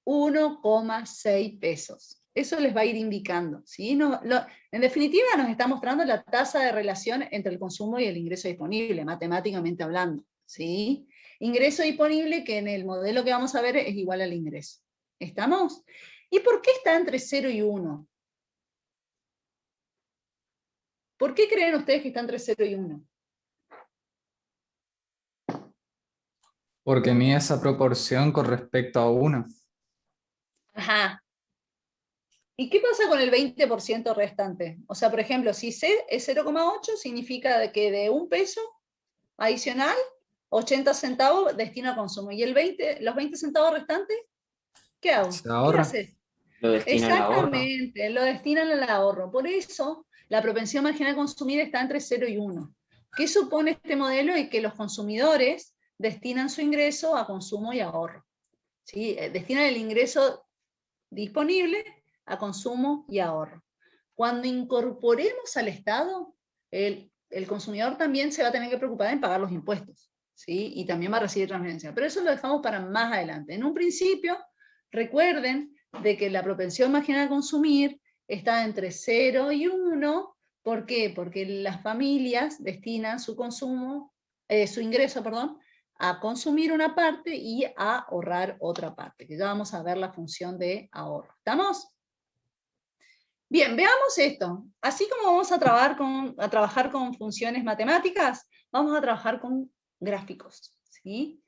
1,6 pesos. Eso les va a ir indicando, ¿sí? En definitiva nos está mostrando la tasa de relación entre el consumo y el ingreso disponible, matemáticamente hablando, ¿sí? Ingreso disponible que en el modelo que vamos a ver es igual al ingreso. ¿Estamos? ¿Y por qué está entre 0 y 1? ¿Por qué creen ustedes que está entre 0 y 1? Porque mide esa proporción con respecto a 1. Ajá. ¿Y qué pasa con el 20% restante? O sea, por ejemplo, si C es 0,8, significa que de 1 peso adicional, 80 centavos destina a consumo. ¿Y los 20 centavos restantes? ¿Qué hago? Se ahorra. ¿Qué hace? Lo destina al ahorro. Exactamente, lo destinan al ahorro. Por eso, la propensión marginal a consumir está entre 0 y 1. ¿Qué supone este modelo? Y que los consumidores destinan su ingreso a consumo y ahorro. ¿Sí? Destinan el ingreso disponible a consumo y ahorro. Cuando incorporemos al Estado, el consumidor también se va a tener que preocupar en pagar los impuestos, ¿sí? Y también va a recibir transferencia. Pero eso lo dejamos para más adelante. En un principio, recuerden de que la propensión marginal a consumir está entre 0 y 1. ¿Por qué? Porque las familias destinan su ingreso, a consumir una parte y a ahorrar otra parte, que ya vamos a ver la función de ahorro. ¿Estamos? Bien, veamos esto. Así como vamos a trabajar con funciones matemáticas, vamos a trabajar con gráficos, ¿sí?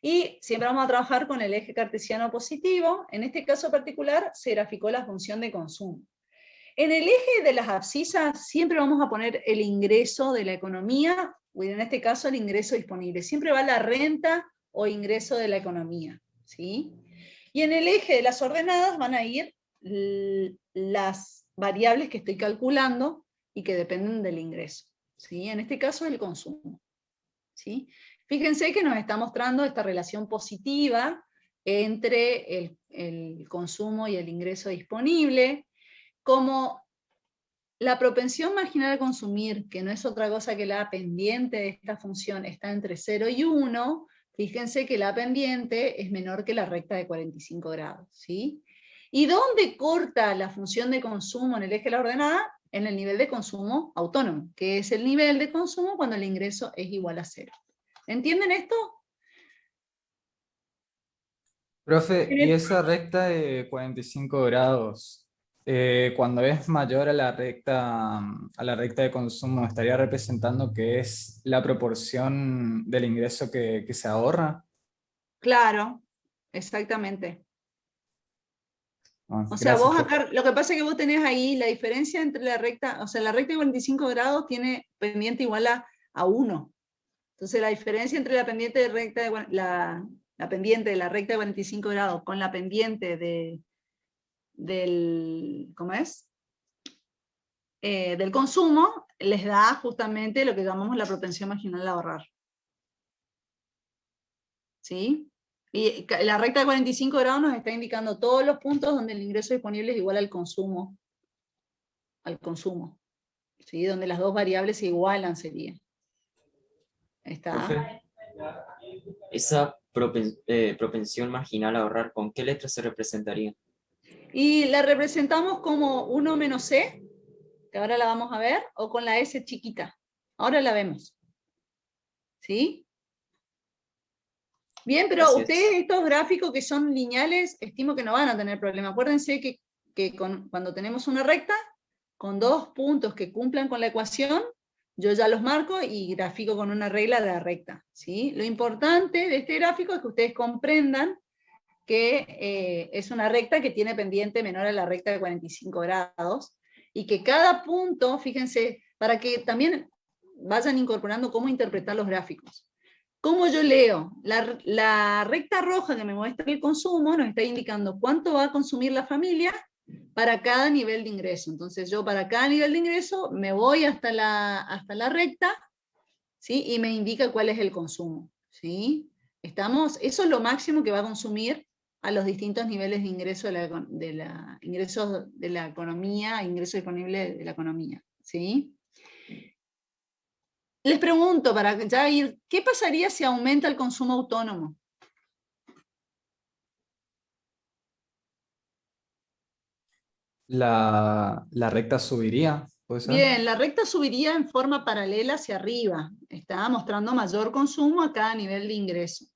Y siempre vamos a trabajar con el eje cartesiano positivo. En este caso particular se graficó la función de consumo. En el eje de las abscisas siempre vamos a poner el ingreso de la economía, o en este caso el ingreso disponible. Siempre va la renta o ingreso de la economía, ¿sí? Y en el eje de las ordenadas van a ir las variables que estoy calculando y que dependen del ingreso, ¿sí? En este caso el consumo, ¿sí? Fíjense que nos está mostrando esta relación positiva entre el consumo y el ingreso disponible, como la propensión marginal a consumir, que no es otra cosa que la pendiente de esta función, está entre 0 y 1, fíjense que la pendiente es menor que la recta de 45 grados, ¿sí? ¿Y dónde corta la función de consumo en el eje de la ordenada? En el nivel de consumo autónomo, que es el nivel de consumo cuando el ingreso es igual a 0. ¿Entienden esto? Profe, ¿y esa recta de 45 grados, cuando es mayor a la recta de consumo, estaría representando que es la proporción del ingreso que se ahorra? Claro, exactamente. O sea, Gracias, vos profe. acá, lo que pasa es que vos tenés ahí la diferencia entre la recta, o sea, la recta de 45 grados tiene pendiente igual a 1. Entonces la diferencia entre la pendiente de recta de, la pendiente de la recta de 45 grados con la pendiente del, ¿cómo es? Del consumo, les da justamente lo que llamamos la propensión marginal a ahorrar. ¿Sí? Y la recta de 45 grados nos está indicando todos los puntos donde el ingreso disponible es igual al consumo. ¿Sí? Donde las dos variables se igualan sería. Está. Profe, esa propensión marginal a ahorrar, ¿con qué letra se representaría? Y la representamos como 1 menos C, que ahora la vamos a ver, o con la S chiquita. Ahora la vemos. ¿Sí? Bien, pero Gracias. ustedes estos gráficos que son lineales, estimo que no van a tener problema. Acuérdense que cuando tenemos una recta, con dos puntos que cumplan con la ecuación, yo ya los marco y grafico con una regla de la recta, ¿sí? Lo importante de este gráfico es que ustedes comprendan que es una recta que tiene pendiente menor a la recta de 45 grados, y que cada punto, fíjense, para que también vayan incorporando cómo interpretar los gráficos. ¿Cómo yo leo? La recta roja que me muestra el consumo nos está indicando cuánto va a consumir la familia para cada nivel de ingreso. Entonces yo para cada nivel de ingreso me voy hasta la recta, ¿sí? Y me indica cuál es el consumo, ¿sí? Eso es lo máximo que va a consumir a los distintos niveles de ingreso ingresos de la economía, ingreso disponible de la economía, ¿sí? Les pregunto, para ya ir, ¿qué pasaría si aumenta el consumo autónomo? La recta subiría, ¿puede ser? Bien, la recta subiría en forma paralela hacia arriba. Está mostrando mayor consumo a cada nivel de ingreso.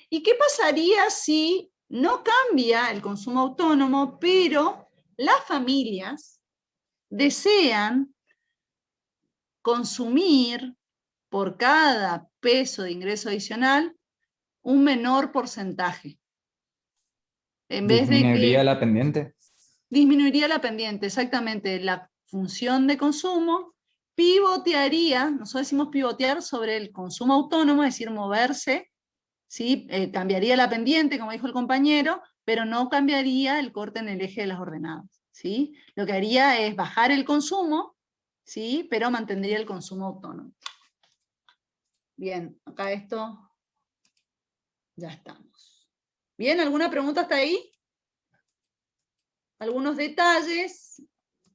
¿Y qué pasaría si no cambia el consumo autónomo, pero las familias desean consumir por cada peso de ingreso adicional un menor porcentaje? En vez de ¿Disminuiría que la pendiente? disminuiría la pendiente, exactamente, la función de consumo pivotearía, nosotros decimos pivotear sobre el consumo autónomo, es decir, moverse, ¿sí? Cambiaría la pendiente, como dijo el compañero, pero no cambiaría el corte en el eje de las ordenadas, ¿sí? Lo que haría es bajar el consumo, ¿sí? Pero mantendría el consumo autónomo. Bien, acá esto, ya estamos. Bien, ¿alguna pregunta hasta ahí? Algunos detalles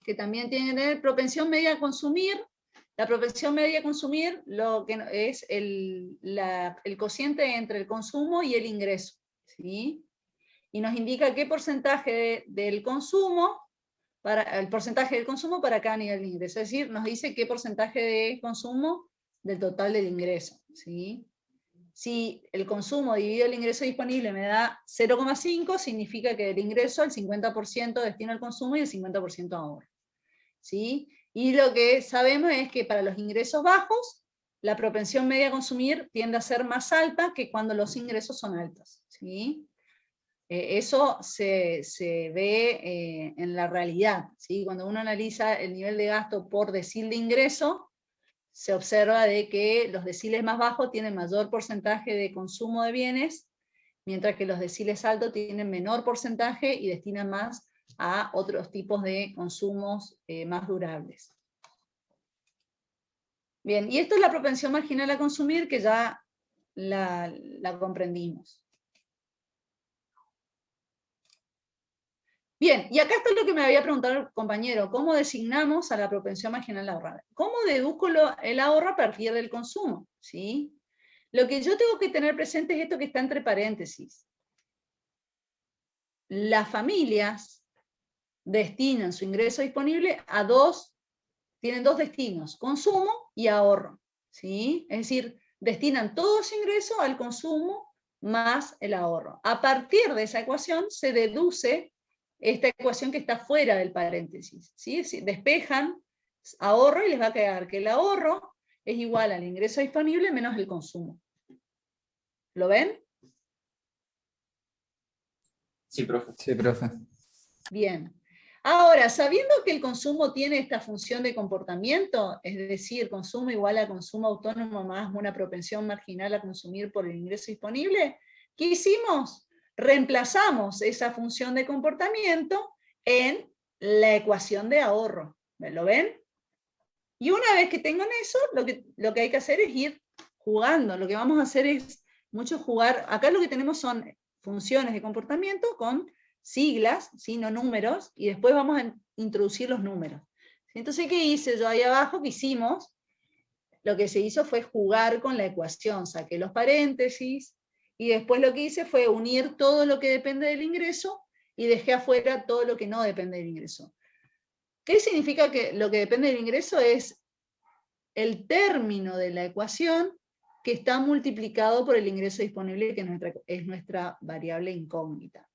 que también tienen que tener propensión media a consumir. La propensión media a consumir lo que es el cociente entre el consumo y el ingreso, ¿sí? Y nos indica qué porcentaje del consumo, el porcentaje del consumo para cada nivel de ingreso. Es decir, nos dice qué porcentaje de consumo del total del ingreso, ¿sí? Si el consumo dividido el ingreso disponible me da 0,5, significa que del ingreso el 50% destino al consumo y el 50% a ahorro, ¿sí? Y lo que sabemos es que para los ingresos bajos, la propensión media a consumir tiende a ser más alta que cuando los ingresos son altos, ¿sí? Eso se ve en la realidad, ¿sí? Cuando uno analiza el nivel de gasto por decil de ingreso, se observa de que los deciles más bajos tienen mayor porcentaje de consumo de bienes mientras que los deciles altos tienen menor porcentaje y destinan más a otros tipos de consumos más durables. Bien, y esto es la propensión marginal a consumir, que ya la comprendimos. Bien, y acá está lo que me había preguntado el compañero, ¿cómo designamos a la propensión marginal a ahorrar? ¿Cómo deduzco el ahorro a partir del consumo? ¿Sí? Lo que yo tengo que tener presente es esto que está entre paréntesis. Las familias destinan su ingreso disponible a tienen dos destinos, consumo y ahorro, ¿sí? Es decir, destinan todo su ingreso al consumo más el ahorro. A partir de esa ecuación se deduce esta ecuación que está fuera del paréntesis, ¿sí? Es decir, despejan ahorro y les va a quedar que el ahorro es igual al ingreso disponible menos el consumo. ¿Lo ven? Sí, profe. Sí, profe. Bien. Ahora, sabiendo que el consumo tiene esta función de comportamiento, es decir, consumo igual a consumo autónomo más una propensión marginal a consumir por el ingreso disponible, ¿qué hicimos? Reemplazamos esa función de comportamiento en la ecuación de ahorro. ¿Lo ven? Y una vez que tengan eso, lo que hay que hacer es ir jugando. Lo que vamos a hacer es mucho jugar. Acá lo que tenemos son funciones de comportamiento con siglas, ¿sí? No números, y después vamos a introducir los números. Entonces, ¿qué hice yo ahí abajo? ¿Qué hicimos? Lo que se hizo fue jugar con la ecuación. Saqué los paréntesis, y después lo que hice fue unir todo lo que depende del ingreso y dejé afuera todo lo que no depende del ingreso. ¿Qué significa que lo que depende del ingreso es el término de la ecuación que está multiplicado por el ingreso disponible, que es nuestra variable incógnita?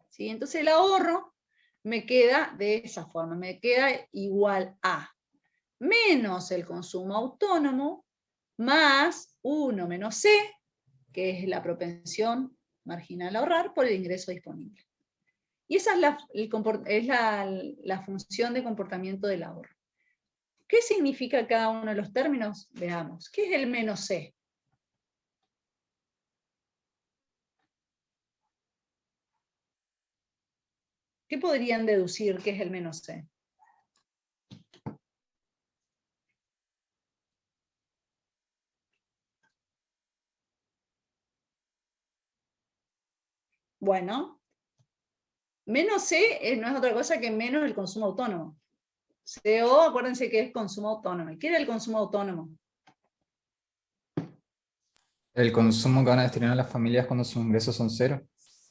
¿Sí? Entonces el ahorro me queda de esa forma, me queda igual a menos el consumo autónomo más 1 menos C, que es la propensión marginal a ahorrar por el ingreso disponible. Y esa es la función de comportamiento del ahorro. ¿Qué significa cada uno de los términos? Veamos. ¿Qué es el menos C? ¿Qué podrían deducir que es el menos C? Bueno, menos C no es otra cosa que menos el consumo autónomo. CO, acuérdense que es consumo autónomo. ¿Qué era el consumo autónomo? El consumo que van a destinar las familias cuando sus ingresos son cero.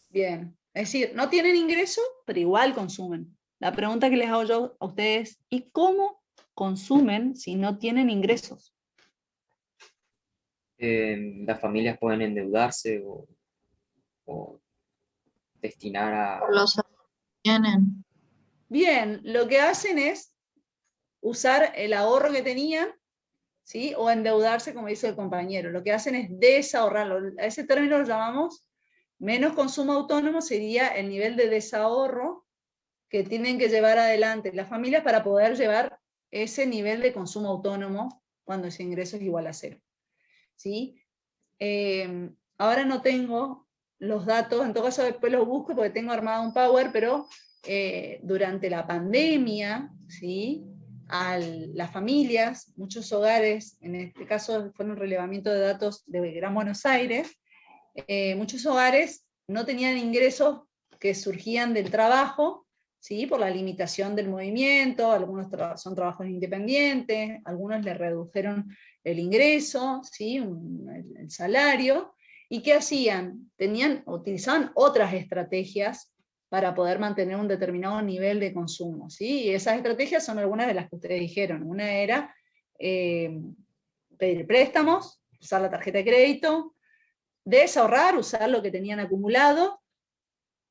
Bien. Es decir, no tienen ingreso, pero igual consumen. La pregunta que les hago yo a ustedes, ¿y cómo consumen si no tienen ingresos? Las familias pueden endeudarse o destinar a... Por los tienen. Bien, lo que hacen es usar el ahorro que tenían, ¿sí? O endeudarse, como dice el compañero. Lo que hacen es desahorrarlo. A ese término lo llamamos menos consumo autónomo, sería el nivel de desahorro que tienen que llevar adelante las familias para poder llevar ese nivel de consumo autónomo cuando ese ingreso es igual a cero. ¿Sí? Ahora no tengo los datos, en todo caso después los busco porque tengo armado un Power, pero durante la pandemia, ¿sí? Las familias, muchos hogares, en este caso fue un relevamiento de datos de Gran Buenos Aires, muchos hogares no tenían ingresos que surgían del trabajo, ¿sí? Por la limitación del movimiento, algunos son trabajos independientes, algunos le redujeron el ingreso, ¿sí? El salario, ¿y qué hacían? Utilizaban otras estrategias para poder mantener un determinado nivel de consumo, ¿sí? Y esas estrategias son algunas de las que ustedes dijeron. Una era pedir préstamos, usar la tarjeta de crédito, desahorrar, usar lo que tenían acumulado,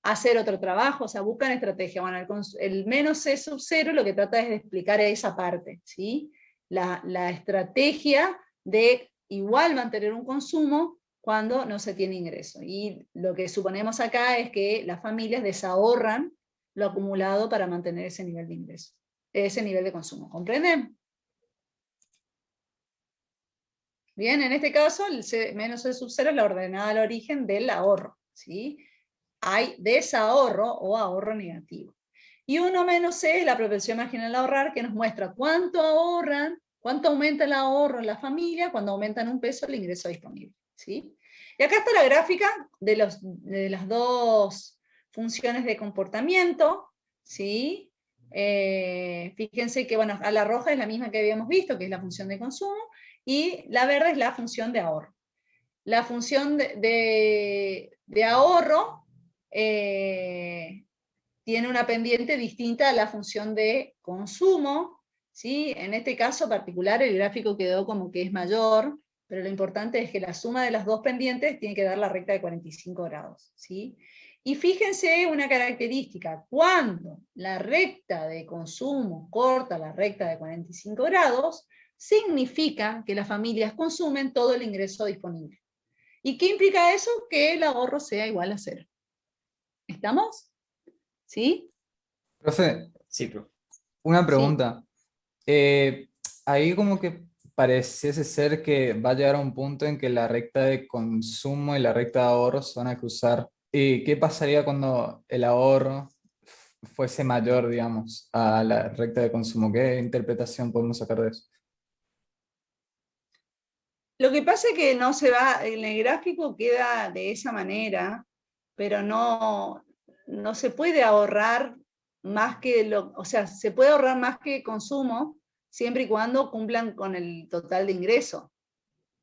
hacer otro trabajo, o sea, buscan estrategia. Bueno, el menos C sub 0 lo que trata es de explicar esa parte, ¿sí? La estrategia de igual mantener un consumo cuando no se tiene ingreso. Y lo que suponemos acá es que las familias desahorran lo acumulado para mantener ese nivel de ingreso, ese nivel de consumo. ¿Comprenden? Bien, en este caso, el menos C sub 0 es la ordenada al origen del ahorro. ¿sí? Hay desahorro o ahorro negativo. Y 1 menos C es la propensión marginal a ahorrar, que nos muestra cuánto ahorran, cuánto aumenta el ahorro en la familia cuando aumentan 1 peso el ingreso disponible, ¿sí? Y acá está la gráfica de las dos funciones de comportamiento, ¿sí? Fíjense que, bueno, a la roja es la misma que habíamos visto, que es la función de consumo, y la verde es la función de ahorro. La función de ahorro tiene una pendiente distinta a la función de consumo, ¿sí? En este caso particular el gráfico quedó como que es mayor, pero lo importante es que la suma de las dos pendientes tiene que dar la recta de 45 grados, ¿sí? Y fíjense una característica, cuando la recta de consumo corta la recta de 45 grados, significa que las familias consumen todo el ingreso disponible. ¿Y qué implica eso? Que el ahorro sea igual a 0. ¿Estamos? ¿Sí? Profe, Sí, profe. una pregunta. Ahí como que pareciese ser que va a llegar a un punto en que la recta de consumo y la recta de ahorro se van a cruzar. ¿Y qué pasaría cuando el ahorro fuese mayor, digamos, a la recta de consumo? ¿Qué interpretación podemos sacar de eso? Lo que pasa es que no se va, en el gráfico queda de esa manera, pero no se puede ahorrar más que o sea, se puede ahorrar más que consumo, siempre y cuando cumplan con el total de ingreso,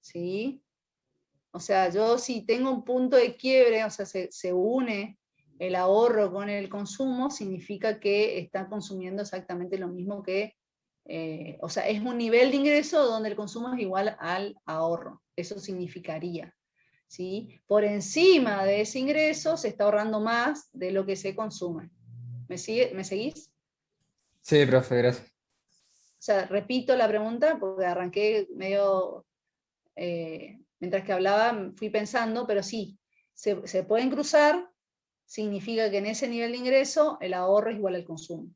¿sí? O sea, yo si tengo un punto de quiebre, o sea, se une el ahorro con el consumo, significa que está consumiendo exactamente lo mismo que, o sea, es un nivel de ingreso donde el consumo es igual al ahorro, eso significaría, ¿sí? Por encima de ese ingreso se está ahorrando más de lo que se consume. ¿Me seguís? Sí, profe, gracias. O sea, repito la pregunta porque arranqué medio, mientras que hablaba fui pensando, pero sí, se pueden cruzar, significa que en ese nivel de ingreso el ahorro es igual al consumo.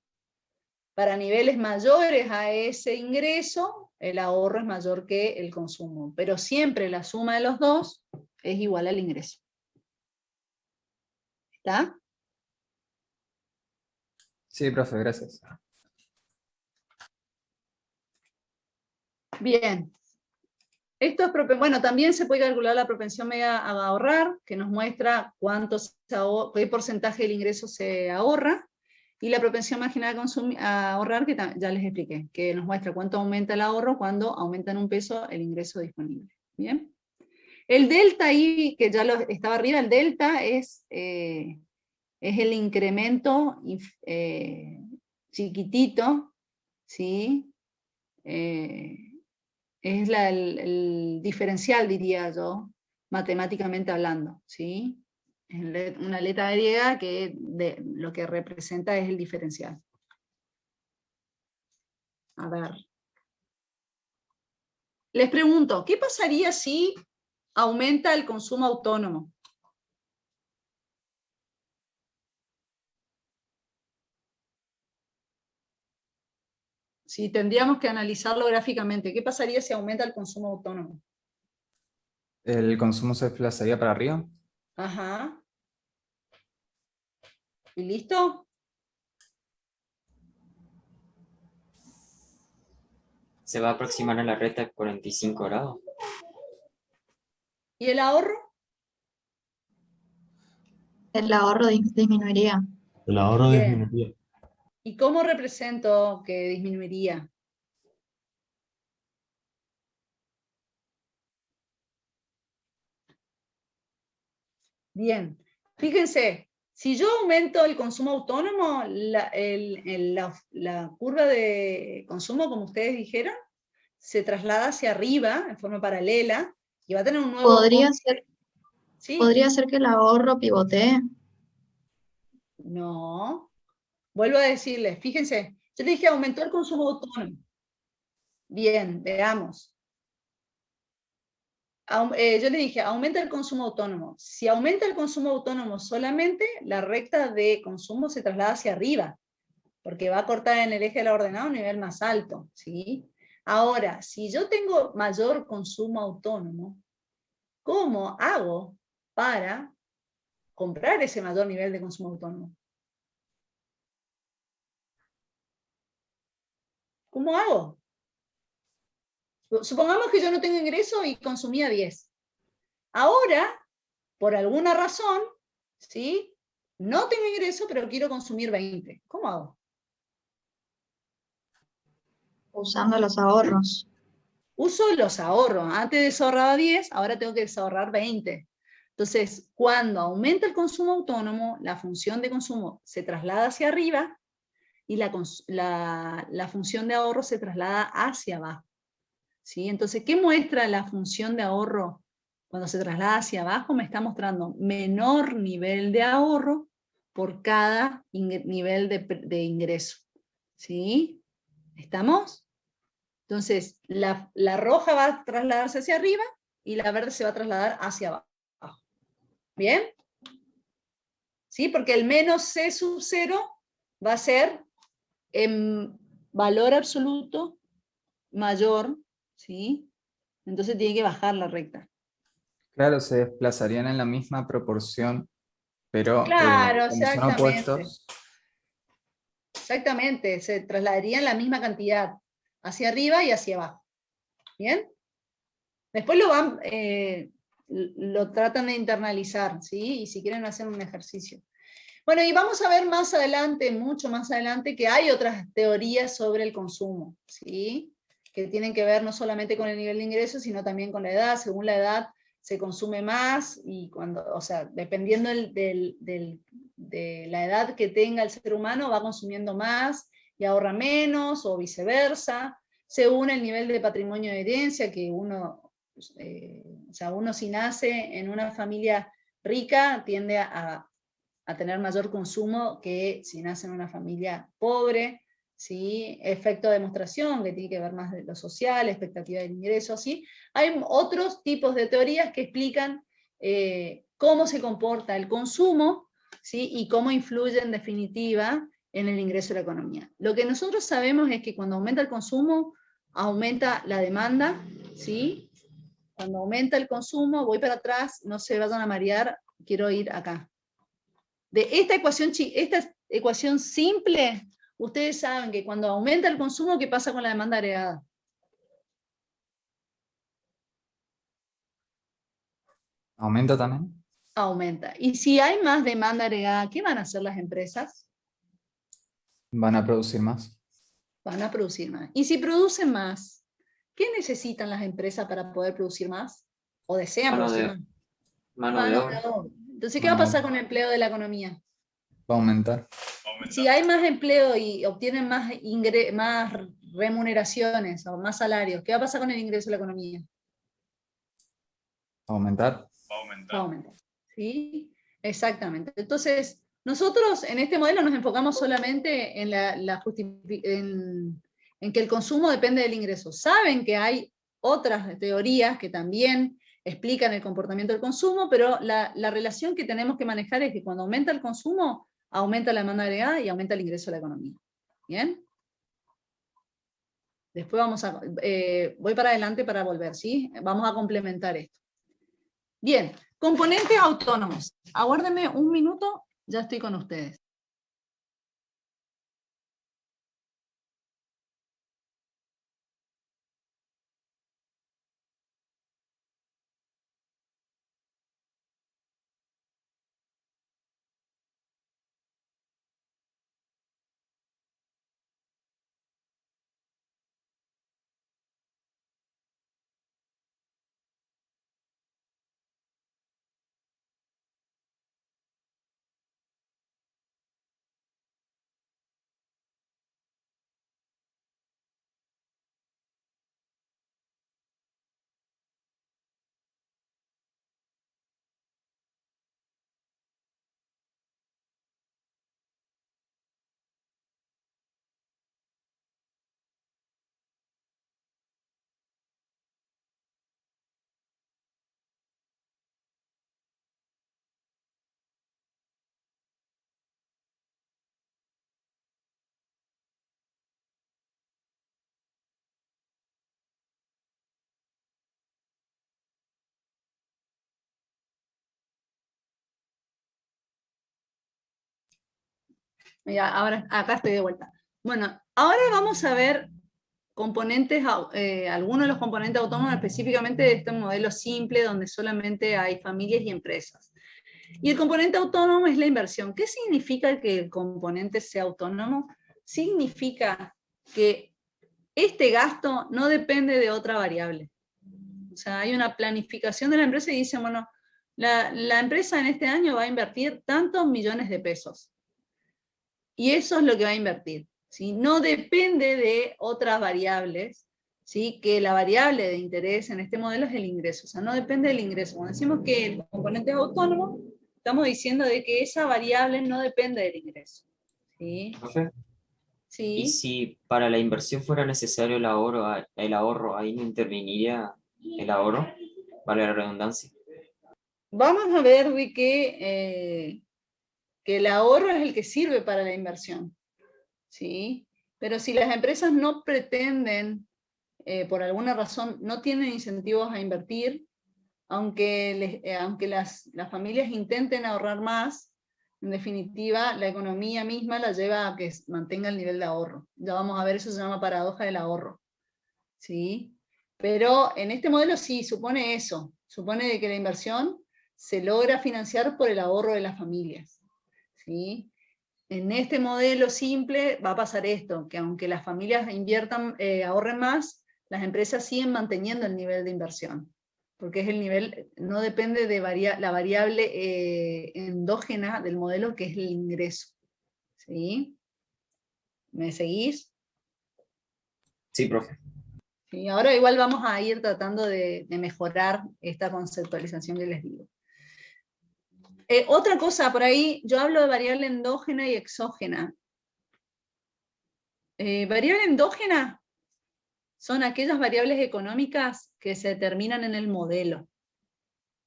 Para niveles mayores a ese ingreso, el ahorro es mayor que el consumo, pero siempre la suma de los dos es igual al ingreso. ¿Está? Sí, profe, gracias. Bien. Esto es bueno, también se puede calcular la propensión media a ahorrar, que nos muestra qué porcentaje del ingreso se ahorra, y la propensión marginal a ahorrar, que ya les expliqué, que nos muestra cuánto aumenta el ahorro cuando aumenta en 1 peso el ingreso disponible. ¿Bien? El delta ahí, que ya estaba arriba, el delta es el incremento chiquitito, ¿sí? Es el diferencial, diría yo, matemáticamente hablando, ¿sí? Es una letra griega que lo que representa es el diferencial. A ver. Les pregunto, ¿qué pasaría si aumenta el consumo autónomo? Si tendríamos que analizarlo gráficamente, ¿qué pasaría si aumenta el consumo autónomo? ¿El consumo se desplazaría para arriba? Ajá. ¿Y listo? Se va a aproximar a la recta de 45 grados. ¿Y el ahorro? El ahorro disminuiría. El ahorro Bien. disminuye. ¿Y cómo represento que disminuiría? Bien, fíjense, si yo aumento el consumo autónomo, la curva de consumo, como ustedes dijeron, se traslada hacia arriba en forma paralela y va a tener un nuevo Podría corte. ser, ¿Sí? podría ser que el ahorro pivotee. No. Vuelvo a decirles, fíjense, yo les dije aumentó el consumo autónomo. Bien, veamos. Yo le dije, aumenta el consumo autónomo. Si aumenta el consumo autónomo solamente, la recta de consumo se traslada hacia arriba, porque va a cortar en el eje de la ordenada a un nivel más alto, ¿sí? Ahora, si yo tengo mayor consumo autónomo, ¿cómo hago para comprar ese mayor nivel de consumo autónomo. ¿Cómo hago? Supongamos que yo no tengo ingreso y consumía 10. Ahora, por alguna razón, ¿sí? No tengo ingreso, pero quiero consumir 20. ¿Cómo hago? Usando los ahorros. Uso los ahorros. Antes desahorraba 10, ahora tengo que desahorrar 20. Entonces, cuando aumenta el consumo autónomo, la función de consumo se traslada hacia arriba y la función de ahorro se traslada hacia abajo. ¿Sí? Entonces, ¿qué muestra la función de ahorro cuando se traslada hacia abajo? Me está mostrando menor nivel de ahorro por cada nivel de ingreso. ¿Sí? ¿Estamos? Entonces, la roja va a trasladarse hacia arriba y la verde se va a trasladar hacia abajo. ¿Bien? ¿Sí? Porque el menos C sub 0 va a ser en valor absoluto mayor, ¿sí? Entonces tiene que bajar la recta. Claro, se desplazarían en la misma proporción, pero Claro, como son exactamente. opuestos, Exactamente, se trasladarían la misma cantidad hacia arriba y hacia abajo. ¿Bien? Después lo tratan de internalizar, ¿sí? Y si quieren hacer un ejercicio. Bueno, y vamos a ver más adelante, mucho más adelante, que hay otras teorías sobre el consumo, ¿sí? Que tienen que ver no solamente con el nivel de ingresos, sino también con la edad. Según la edad se consume más y o sea, dependiendo de la edad que tenga el ser humano, va consumiendo más y ahorra menos, o viceversa. Según el nivel de patrimonio de herencia, que o sea, uno si nace en una familia rica, tiende a tener mayor consumo que si nace en una familia pobre, ¿sí? Efecto de demostración, que tiene que ver más de lo social, expectativa del ingreso, ¿sí? Hay otros tipos de teorías que explican cómo se comporta el consumo, ¿sí? Y cómo influye en definitiva en el ingreso de la economía. Lo que nosotros sabemos es que cuando aumenta el consumo, aumenta la demanda, ¿sí? Cuando aumenta el consumo, voy para atrás, no se vayan a marear, quiero ir acá. De esta ecuación simple, ustedes saben que cuando aumenta el consumo, ¿qué pasa con la demanda agregada? ¿aumenta también? Aumenta. Y si hay más demanda agregada, ¿qué van a hacer las empresas? ¿Van a producir más? Van a producir más. Y si producen más, ¿qué necesitan las empresas para poder producir más? ¿O desean Mano producir de, más? mano de Mano de obra. obra. Entonces, ¿qué va a Mano de pasar obra. con el empleo de la economía? ¿Va a aumentar? Si hay más empleo y obtienen más remuneraciones o más salarios, ¿qué va a pasar con el ingreso de la economía? ¿Va a aumentar? Va a aumentar. ¿Sí? Exactamente. Entonces, nosotros en este modelo nos enfocamos solamente en que el consumo depende del ingreso. Saben que hay otras teorías que también explican el comportamiento del consumo, pero la relación que tenemos que manejar es que cuando aumenta el consumo, aumenta la demanda agregada y aumenta el ingreso de la economía. ¿Bien? Después voy para adelante para volver, ¿sí? Vamos a complementar esto. Bien, componentes autónomos. Aguárdenme un minuto, ya estoy con ustedes. Ya, ahora, acá estoy de vuelta. Bueno, ahora vamos a ver componentes, algunos de los componentes autónomos específicamente de este modelo simple donde solamente hay familias y empresas. Y el componente autónomo es la inversión. ¿Qué significa que el componente sea autónomo? Significa que este gasto no depende de otra variable. O sea, hay una planificación de la empresa y dicen, bueno, la empresa en este año va a invertir tantos millones de pesos. Y eso es lo que va a invertir. ¿Sí? No depende de otras variables, ¿sí? Que la variable de interés en este modelo es el ingreso. O sea, no depende del ingreso. Cuando decimos que el componente es autónomo, estamos diciendo de que esa variable no depende del ingreso. ¿Sí? Profe, y ¿Sí? si para la inversión fuera necesario el ahorro, ahí no interveniría el ahorro, vale la redundancia. Vamos a ver de que el ahorro es el que sirve para la inversión. ¿Sí? Pero si las empresas no pretenden, por alguna razón, no tienen incentivos a invertir, aunque las familias intenten ahorrar más, en definitiva, la economía misma la lleva a que mantenga el nivel de ahorro. Ya vamos a ver, eso se llama paradoja del ahorro. ¿Sí? Pero en este modelo sí, supone eso. Supone de que la inversión se logra financiar por el ahorro de las familias. ¿Sí? En este modelo simple va a pasar esto, que aunque las familias inviertan, ahorren más, las empresas siguen manteniendo el nivel de inversión, porque es el nivel, no depende de la variable endógena del modelo, que es el ingreso. ¿Sí? ¿Me seguís? Sí, profe. Sí, ahora igual vamos a ir tratando de mejorar esta conceptualización que les digo. Otra cosa, por ahí yo hablo de variable endógena y exógena. Variable endógena son aquellas variables económicas que se determinan en el modelo.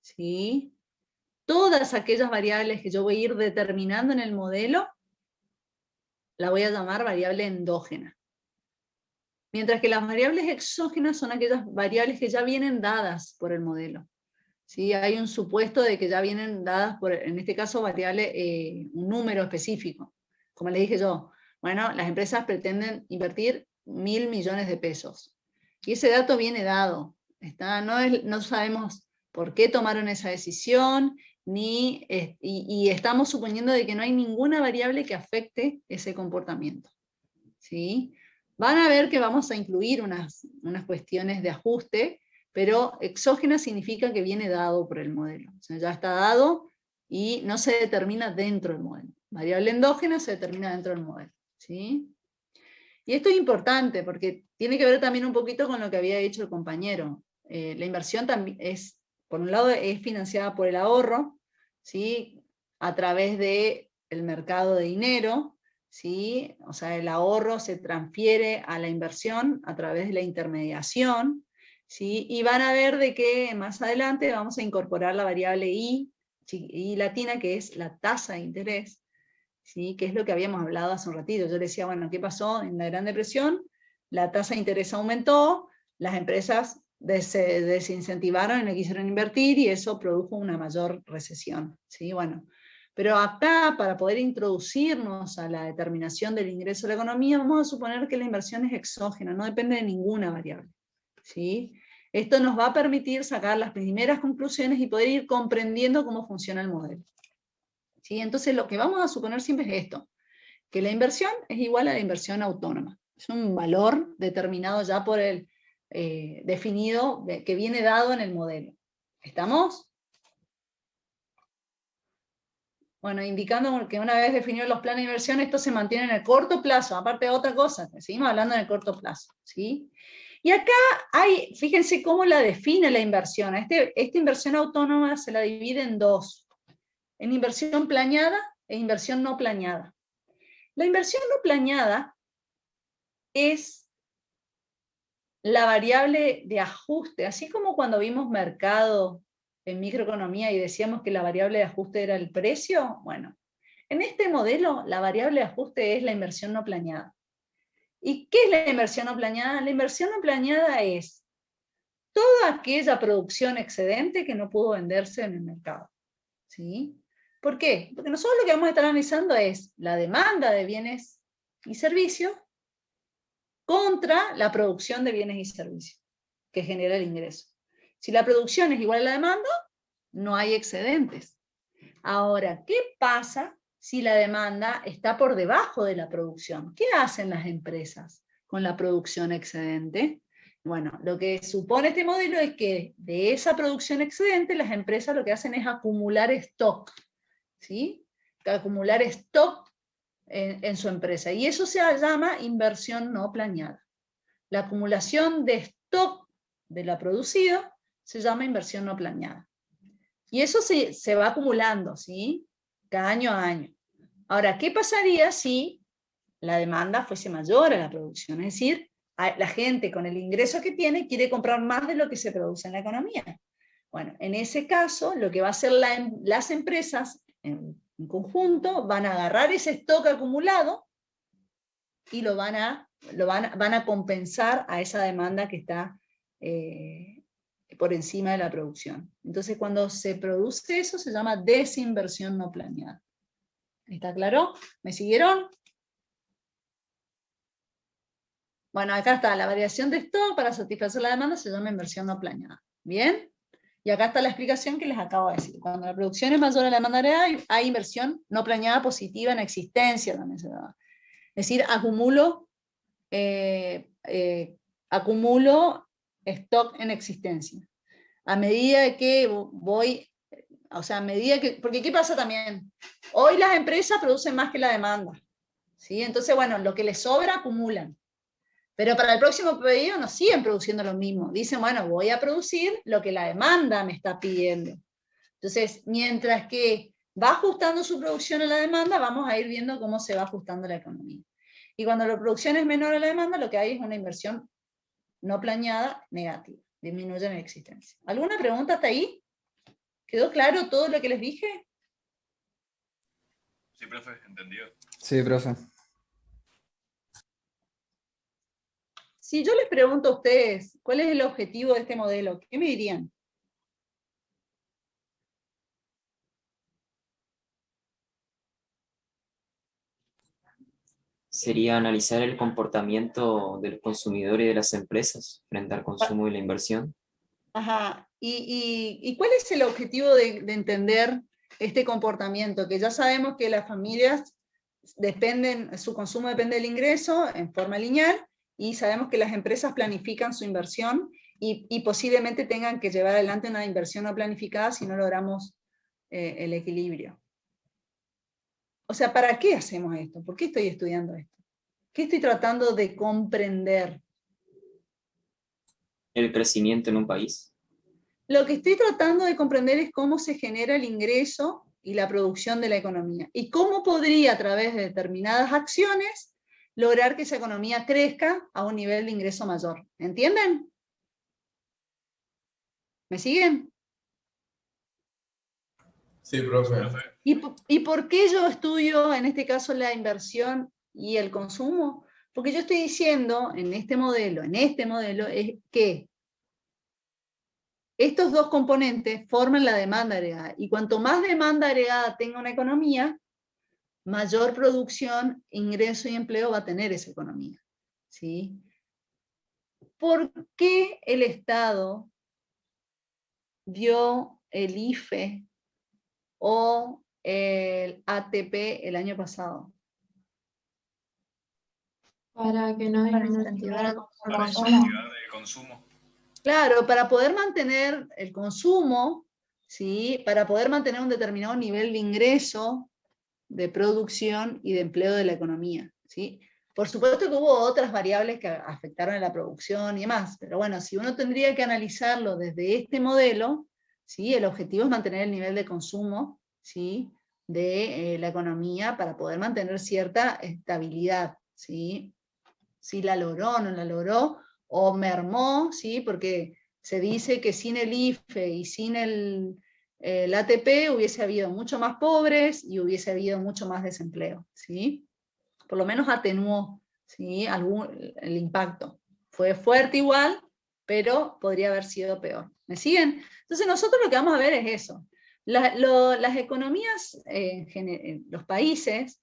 ¿Sí? Todas aquellas variables que yo voy a ir determinando en el modelo, la voy a llamar variable endógena. Mientras que las variables exógenas son aquellas variables que ya vienen dadas por el modelo. ¿Sí? Hay un supuesto de que ya vienen dadas por, en este caso, variable, un número específico. Como le dije yo, bueno, las empresas pretenden invertir 1.000 millones de pesos. Y ese dato viene dado. No sabemos por qué tomaron esa decisión, y estamos suponiendo de que no hay ninguna variable que afecte ese comportamiento. ¿Sí? Van a ver que vamos a incluir unas cuestiones de ajuste, pero exógena significa que viene dado por el modelo. O sea, ya está dado y no se determina dentro del modelo. Variable endógena se determina dentro del modelo. ¿Sí? Y esto es importante porque tiene que ver también un poquito con lo que había dicho el compañero. La inversión también es, por un lado, es financiada por el ahorro, ¿sí? A través del mercado de dinero, ¿sí? O sea, el ahorro se transfiere a la inversión a través de la intermediación, ¿sí? Y van a ver de que más adelante vamos a incorporar la variable I latina, que es la tasa de interés, ¿sí? Que es lo que habíamos hablado hace un ratito. Yo decía, bueno, ¿qué pasó en la Gran Depresión? La tasa de interés aumentó, las empresas se desincentivaron y no quisieron invertir y eso produjo una mayor recesión. ¿Sí? Bueno, pero acá, para poder introducirnos a la determinación del ingreso a la economía, vamos a suponer que la inversión es exógena, no depende de ninguna variable. ¿Sí? Esto nos va a permitir sacar las primeras conclusiones y poder ir comprendiendo cómo funciona el modelo. ¿Sí? Entonces lo que vamos a suponer siempre es esto, que la inversión es igual a la inversión autónoma. Es un valor determinado ya por el definido, que viene dado en el modelo. ¿Estamos? Bueno, indicando que una vez definidos los planes de inversión, esto se mantiene en el corto plazo, aparte de otra cosa, seguimos hablando en el corto plazo. ¿Sí? Y acá hay, fíjense cómo la define la inversión. Esta inversión autónoma se la divide en dos. En inversión planeada e inversión no planeada. La inversión no planeada es la variable de ajuste, así como cuando vimos mercado en microeconomía y decíamos que la variable de ajuste era el precio. Bueno, en este modelo la variable de ajuste es la inversión no planeada. ¿Y qué es la inversión no planeada? La inversión no planeada es toda aquella producción excedente que no pudo venderse en el mercado. ¿Sí? ¿Por qué? Porque nosotros lo que vamos a estar analizando es la demanda de bienes y servicios contra la producción de bienes y servicios que genera el ingreso. Si la producción es igual a la demanda, no hay excedentes. Ahora, ¿qué pasa si la demanda está por debajo de la producción? ¿Qué hacen las empresas con la producción excedente? Bueno, lo que supone este modelo es que de esa producción excedente las empresas lo que hacen es acumular stock, ¿sí? Acumular stock en su empresa. Y eso se llama inversión no planeada. La acumulación de stock de lo producido se llama inversión no planeada. Y eso se va acumulando, ¿sí? Cada año a año. Ahora, ¿qué pasaría si la demanda fuese mayor a la producción? Es decir, la gente con el ingreso que tiene quiere comprar más de lo que se produce en la economía. Bueno, en ese caso, lo que va a hacer las empresas en conjunto van a agarrar ese stock acumulado y van a compensar a esa demanda que está por encima de la producción. Entonces, cuando se produce eso, se llama desinversión no planeada. ¿Está claro? ¿Me siguieron? Bueno, acá está, la variación de stock para satisfacer la demanda se llama inversión no planeada. ¿Bien? Y acá está la explicación que les acabo de decir. Cuando la producción es mayor a la demanda real, hay inversión no planeada positiva en existencia, también se llama. Es decir, acumulo stock en existencia. A medida que voy, o sea, a medida que, porque ¿qué pasa también? Hoy las empresas producen más que la demanda, ¿sí? Entonces, bueno, lo que les sobra acumulan. Pero para el próximo pedido no siguen produciendo lo mismo. Dicen, bueno, voy a producir lo que la demanda me está pidiendo. Entonces, mientras que va ajustando su producción a la demanda, vamos a ir viendo cómo se va ajustando la economía. Y cuando la producción es menor a la demanda, lo que hay es una inversión no planeada negativa. Disminuye en existencia. ¿Alguna pregunta hasta ahí? ¿Quedó claro todo lo que les dije? Sí, profe, entendido. Sí, profe. Si yo les pregunto a ustedes, ¿cuál es el objetivo de este modelo? ¿Qué me dirían? Sería analizar el comportamiento del consumidor y de las empresas frente al consumo y la inversión. Ajá. ¿Y cuál es el objetivo de entender este comportamiento? Que ya sabemos que las familias su consumo depende del ingreso en forma lineal, y sabemos que las empresas planifican su inversión y posiblemente tengan que llevar adelante una inversión no planificada si no logramos el equilibrio. O sea, ¿para qué hacemos esto? ¿Por qué estoy estudiando esto? ¿Qué estoy tratando de comprender? El crecimiento en un país. Lo que estoy tratando de comprender es cómo se genera el ingreso y la producción de la economía. Y cómo podría, a través de determinadas acciones, lograr que esa economía crezca a un nivel de ingreso mayor. ¿Entienden? ¿Me siguen? Sí, profe. ¿Y por qué yo estudio, en este caso, la inversión y el consumo? Porque yo estoy diciendo, en este modelo, es que estos dos componentes forman la demanda agregada. Y cuanto más demanda agregada tenga una economía, mayor producción, ingreso y empleo va a tener esa economía. ¿Sí? ¿Por qué el Estado dio el IFE o el ATP el año pasado? Para que no Para disminuya incentivar el Para consumo. incentivar el consumo. Claro, para poder mantener el consumo, ¿sí? Para poder mantener un determinado nivel de ingreso, de producción y de empleo de la economía, ¿sí? Por supuesto que hubo otras variables que afectaron a la producción y demás, pero bueno, si uno tendría que analizarlo desde este modelo, ¿sí? El objetivo es mantener el nivel de consumo, ¿sí? De la economía para poder mantener cierta estabilidad, ¿sí? Si la logró o no la logró, o mermó, ¿sí? Porque se dice que sin el IFE y sin el ATP hubiese habido mucho más pobres y hubiese habido mucho más desempleo, ¿sí? Por lo menos atenuó, ¿sí? El impacto. Fue fuerte igual, pero podría haber sido peor. ¿Me siguen? Entonces nosotros lo que vamos a ver es eso. Las economías, los países,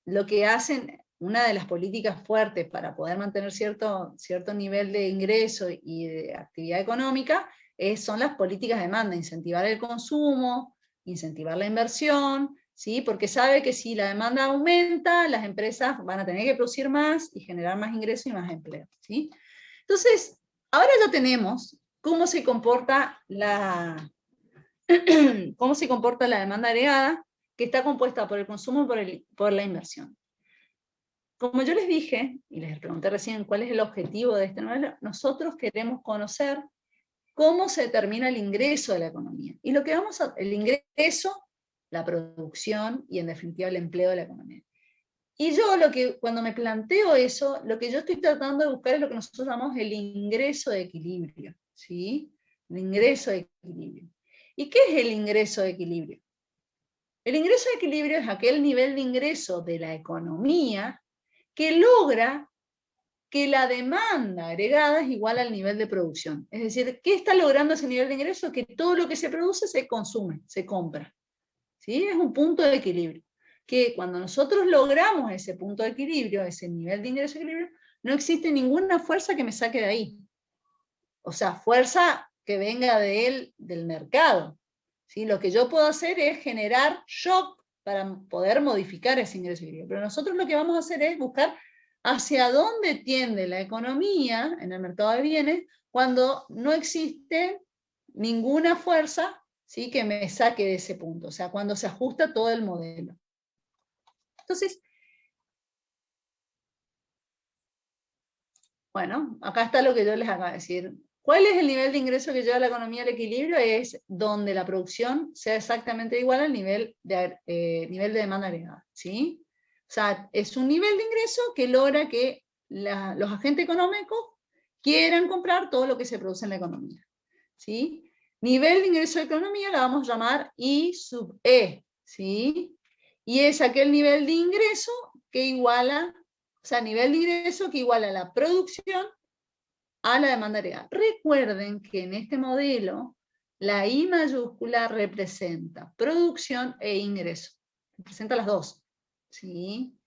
lo que hacen, una de las políticas fuertes para poder mantener cierto nivel de ingreso y de actividad económica, son las políticas de demanda, incentivar el consumo, incentivar la inversión, ¿sí? Porque sabe que si la demanda aumenta, las empresas van a tener que producir más y generar más ingresos y más empleo, ¿sí? Entonces, ahora ya tenemos cómo se comporta la demanda agregada, que está compuesta por el consumo y por la inversión. Como yo les dije, y les pregunté recién cuál es el objetivo de este modelo, nosotros queremos conocer cómo se determina el ingreso de la economía. Y lo que el ingreso, la producción y en definitiva el empleo de la economía. Y yo cuando me planteo eso, lo que yo estoy tratando de buscar es lo que nosotros llamamos el ingreso de equilibrio, ¿sí? El ingreso de equilibrio. ¿Y qué es el ingreso de equilibrio? El ingreso de equilibrio es aquel nivel de ingreso de la economía que logra que la demanda agregada es igual al nivel de producción. Es decir, ¿qué está logrando ese nivel de ingreso? Que todo lo que se produce se consume, se compra. ¿Sí? Es un punto de equilibrio. Que cuando nosotros logramos ese punto de equilibrio, ese nivel de ingreso de equilibrio, no existe ninguna fuerza que me saque de ahí. O sea, fuerza que venga del mercado. ¿Sí? Lo que yo puedo hacer es generar shock para poder modificar ese ingreso de equilibrio. Pero nosotros lo que vamos a hacer es buscar hacia dónde tiende la economía en el mercado de bienes cuando no existe ninguna fuerza, ¿sí?, que me saque de ese punto, o sea, cuando se ajusta todo el modelo. Entonces, bueno, acá está lo que yo les acabo de decir. ¿Cuál es el nivel de ingreso que lleva la economía al equilibrio? Es donde la producción sea exactamente igual al nivel de demanda agregada, ¿sí? O sea, es un nivel de ingreso que logra que los agentes económicos quieran comprar todo lo que se produce en la economía, ¿sí? Nivel de ingreso de economía la vamos a llamar I sub E, ¿sí? Y es aquel nivel de ingreso que iguala, o sea, nivel de ingreso que iguala la producción a la demanda agregada. Recuerden que en este modelo la I mayúscula representa producción e ingreso. Representa las dos, ¿sí?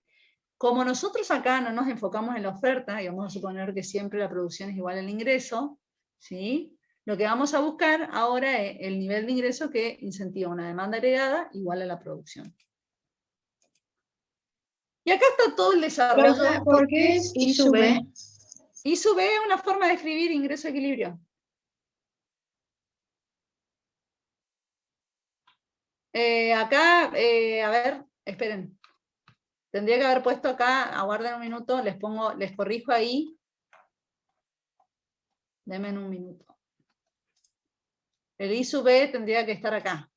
Como nosotros acá no nos enfocamos en la oferta, y vamos a suponer que siempre la producción es igual al ingreso, ¿sí? Lo que vamos a buscar ahora es el nivel de ingreso que incentiva una demanda agregada igual a la producción. Y acá está todo el desarrollo. ¿Por qué es I sub E? I sub E es una forma de escribir ingreso a equilibrio. Acá, a ver, esperen. Tendría que haber puesto acá, aguarden un minuto, les corrijo ahí. Denme un minuto. El I sub E tendría que estar acá.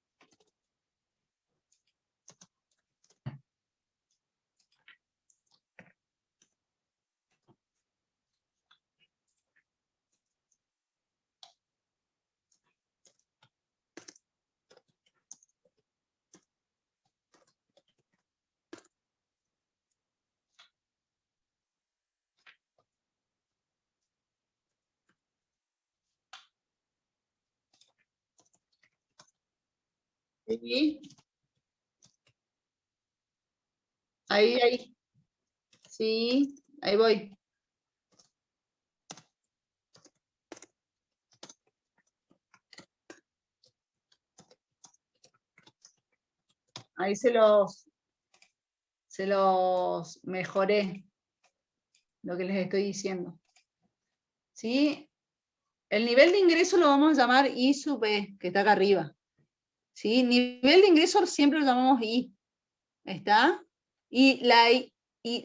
Sí. Ahí. Sí, ahí voy. Ahí se los mejoré, lo que les estoy diciendo. ¿Sí? El nivel de ingreso lo vamos a llamar I sub E, que está acá arriba. ¿Sí? Nivel de ingreso siempre lo llamamos I. ¿Está? Y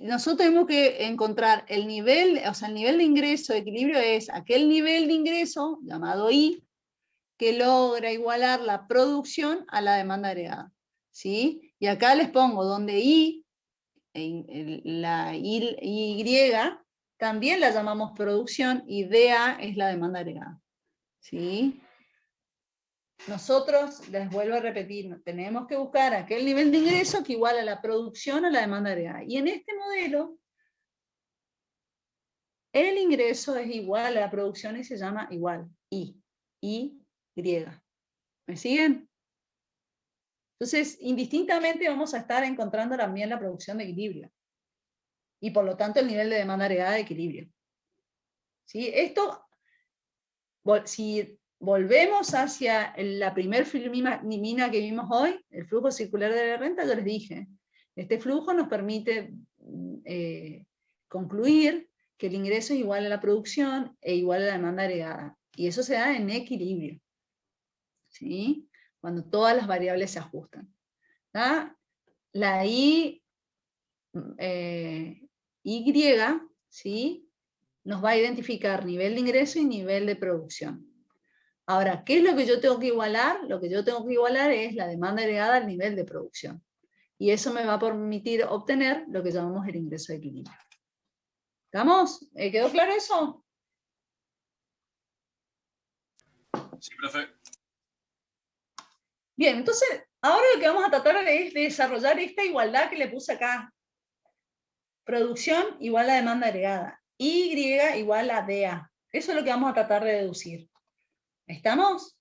nosotros tenemos que encontrar el nivel, o sea, el nivel de ingreso de equilibrio es aquel nivel de ingreso, llamado I, que logra igualar la producción a la demanda agregada. ¿Sí? Y acá les pongo donde I, la Y, también la llamamos producción, y DA es la demanda agregada. ¿Sí? Nosotros, les vuelvo a repetir, tenemos que buscar aquel nivel de ingreso que iguala la producción a la demanda agregada. Y en este modelo, el ingreso es igual a la producción y se llama igual, I, Y. ¿Me siguen? Entonces, indistintamente vamos a estar encontrando también la producción de equilibrio. Y por lo tanto el nivel de demanda agregada de equilibrio. ¿Sí? Esto, si volvemos hacia la primer filmina que vimos hoy, el flujo circular de la renta, yo les dije, este flujo nos permite concluir que el ingreso es igual a la producción e igual a la demanda agregada. Y eso se da en equilibrio. ¿Sí? Cuando todas las variables se ajustan. ¿Tá? La Y, ¿sí? Nos va a identificar nivel de ingreso y nivel de producción. Ahora, ¿qué es lo que yo tengo que igualar? Lo que yo tengo que igualar es la demanda agregada al nivel de producción. Y eso me va a permitir obtener lo que llamamos el ingreso de equilibrio. ¿Estamos? ¿Quedó claro eso? Sí, profe. Bien, entonces, ahora lo que vamos a tratar es de desarrollar esta igualdad que le puse acá. Producción igual a demanda agregada. Y igual a DA. Eso es lo que vamos a tratar de deducir. ¿Estamos?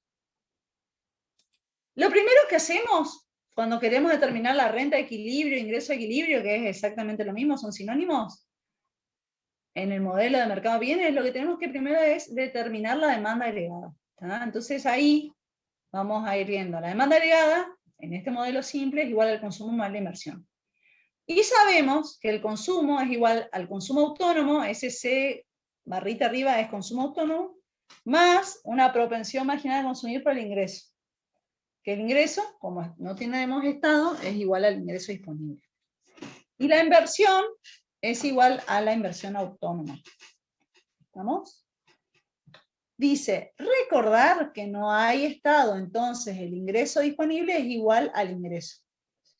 Lo primero que hacemos cuando queremos determinar la renta de equilibrio, ingreso de equilibrio, que es exactamente lo mismo, son sinónimos, en el modelo de mercado de bienes, lo que tenemos que primero es determinar la demanda agregada. ¿Tá? Entonces ahí vamos a ir viendo la demanda agregada, en este modelo simple, es igual al consumo más la inversión. Y sabemos que el consumo es igual al consumo autónomo, ese C barrita arriba es consumo autónomo, más una propensión marginal a consumir por el ingreso. Que el ingreso, como no tenemos estado, es igual al ingreso disponible. Y la inversión es igual a la inversión autónoma. ¿Estamos? Dice, recordar que no hay estado, entonces el ingreso disponible es igual al ingreso.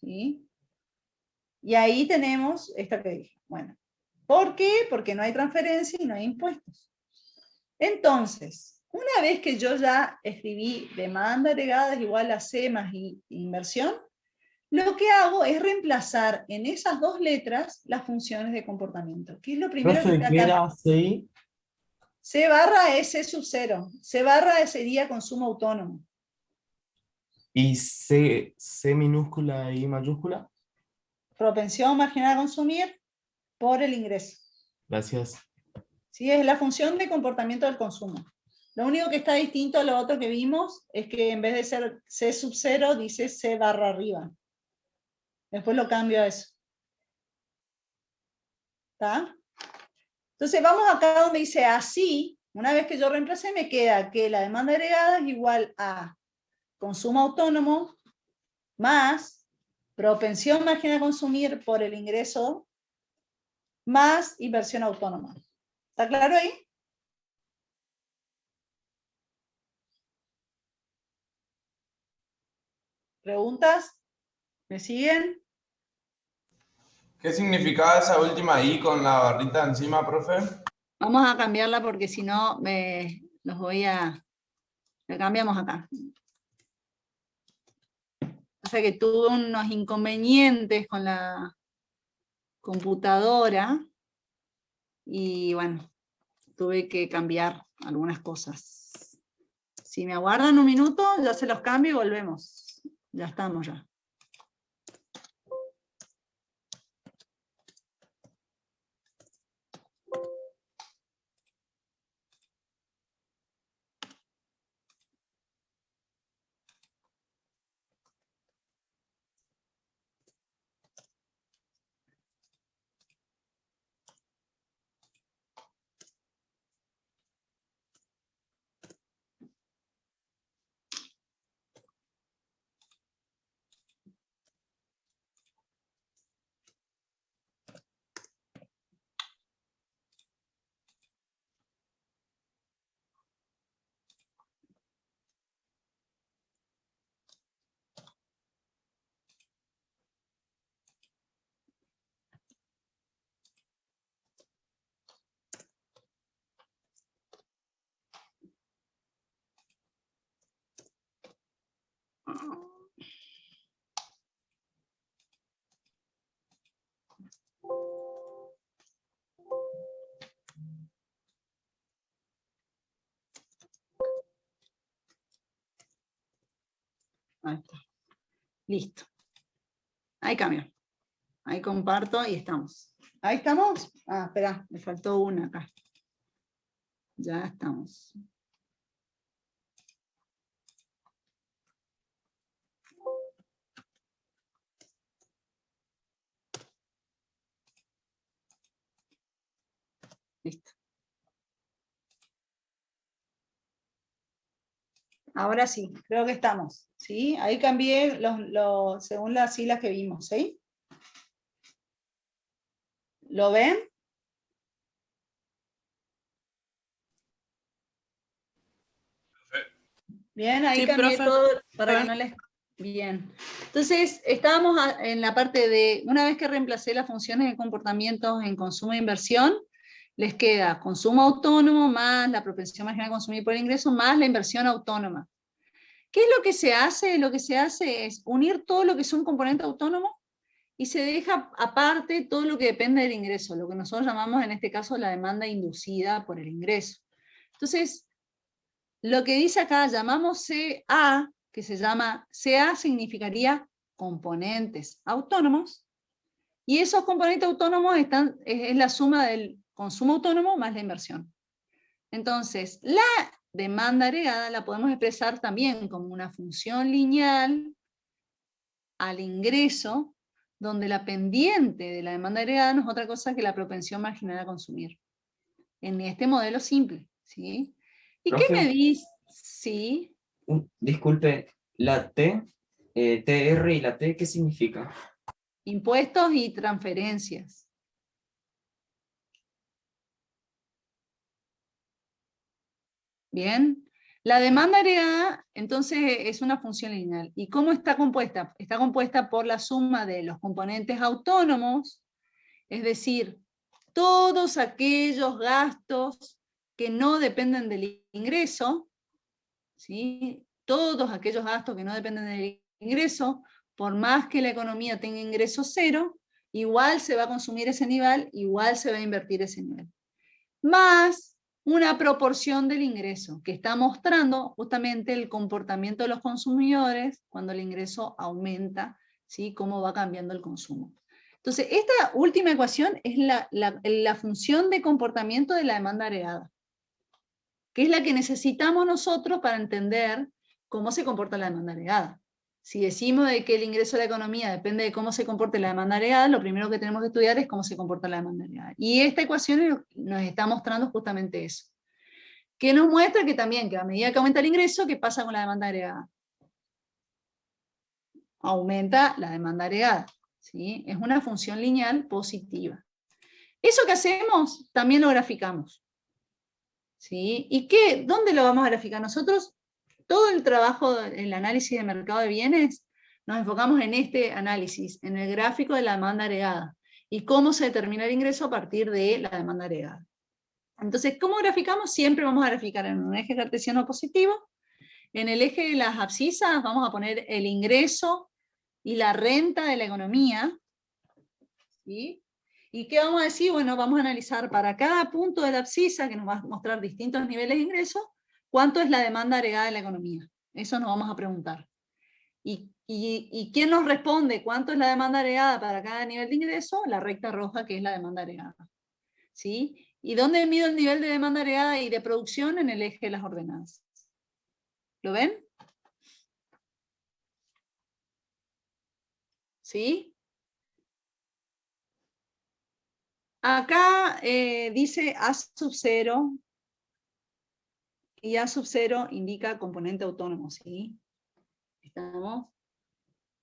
¿Sí? Y ahí tenemos esta que dije. Bueno, ¿por qué? Porque no hay transferencia y no hay impuestos. Entonces, una vez que yo ya escribí demanda agregada es igual a C más inversión, lo que hago es reemplazar en esas dos letras las funciones de comportamiento. ¿Qué es lo primero que está ¿qué acá? era CI? C barra es C sub 0. C barra sería consumo autónomo. ¿Y C minúscula y mayúscula? Propensión marginal a consumir por el ingreso. Gracias. ¿Sí? Es la función de comportamiento del consumo. Lo único que está distinto a lo otro que vimos es que en vez de ser C sub 0 dice C barra arriba. Después lo cambio a eso. ¿Está? Entonces vamos acá donde dice así. Una vez que yo reemplacé me queda que la demanda agregada es igual a consumo autónomo más propensión marginal a consumir por el ingreso más inversión autónoma. ¿Está claro ahí? ¿Preguntas? ¿Me siguen? ¿Qué significaba esa última I con la barrita encima, profe? Vamos a cambiarla porque si no los voy a... La cambiamos acá. O sea que tuve unos inconvenientes con la computadora y bueno, tuve que cambiar algunas cosas. Si me aguardan un minuto, ya se los cambio y volvemos. Ya estamos ya. Ahí está. Listo. Ahí cambio. Ahí comparto y estamos. ¿Ahí estamos? Ah, espera, me faltó una acá. Ya estamos. Listo. Ahora sí, creo que estamos. ¿Sí? Ahí cambié según las siglas que vimos. ¿Sí? ¿Lo ven? Bien, ahí Sí, cambié profe. todo para que no les... Bien. Entonces, estábamos en la parte de, una vez que reemplacé las funciones de comportamientos en consumo e inversión, les queda consumo autónomo más la propensión marginal a consumir por el ingreso más la inversión autónoma. ¿Qué es lo que se hace? Lo que se hace es unir todo lo que es un componente autónomo y se deja aparte todo lo que depende del ingreso, lo que nosotros llamamos en este caso la demanda inducida por el ingreso. Entonces, lo que dice acá, llamamos CA, que se llama, CA significaría componentes autónomos, y esos componentes autónomos es la suma del consumo autónomo más la inversión. Entonces, la demanda agregada la podemos expresar también como una función lineal al ingreso, donde la pendiente de la demanda agregada no es otra cosa que la propensión marginal a consumir. En este modelo simple, ¿sí? ¿Y Profe, qué me dice? Sí. Disculpe, la T, TR y la T, ¿qué significa? Impuestos y transferencias. Bien. La demanda agregada, entonces, es una función lineal. ¿Y cómo está compuesta? Está compuesta por la suma de los componentes autónomos, es decir, todos aquellos gastos que no dependen del ingreso, ¿sí? Todos aquellos gastos que no dependen del ingreso, por más que la economía tenga ingreso cero, igual se va a consumir ese nivel, igual se va a invertir ese nivel. Más una proporción del ingreso, que está mostrando justamente el comportamiento de los consumidores cuando el ingreso aumenta, ¿sí? Cómo va cambiando el consumo. Entonces, esta última ecuación es la función de comportamiento de la demanda agregada, que es la que necesitamos nosotros para entender cómo se comporta la demanda agregada. Si decimos de que el ingreso de la economía depende de cómo se comporte la demanda agregada, lo primero que tenemos que estudiar es cómo se comporta la demanda agregada. Y esta ecuación nos está mostrando justamente eso. Que nos muestra que también, que a medida que aumenta el ingreso, ¿qué pasa con la demanda agregada? Aumenta la demanda agregada, ¿sí? Es una función lineal positiva. Eso que hacemos, también lo graficamos, ¿sí? ¿Y qué? ¿Dónde lo vamos a graficar? Nosotros, todo el trabajo, el análisis de mercado de bienes, nos enfocamos en este análisis, en el gráfico de la demanda agregada, y cómo se determina el ingreso a partir de la demanda agregada. Entonces, ¿cómo graficamos? Siempre vamos a graficar en un eje cartesiano positivo. En el eje de las abscisas vamos a poner el ingreso y la renta de la economía, ¿sí? ¿Y qué vamos a decir? Bueno, vamos a analizar para cada punto de la abscisa, que nos va a mostrar distintos niveles de ingreso, cuánto es la demanda agregada de la economía. Eso nos vamos a preguntar. ¿Y quién nos responde cuánto es la demanda agregada para cada nivel de ingreso? La recta roja, que es la demanda agregada, ¿sí? ¿Y dónde mido el nivel de demanda agregada y de producción? En el eje de las ordenadas. ¿Lo ven? ¿Sí? Acá dice A sub 0, y A sub 0 indica componente autónomo, ¿sí? ¿Estamos?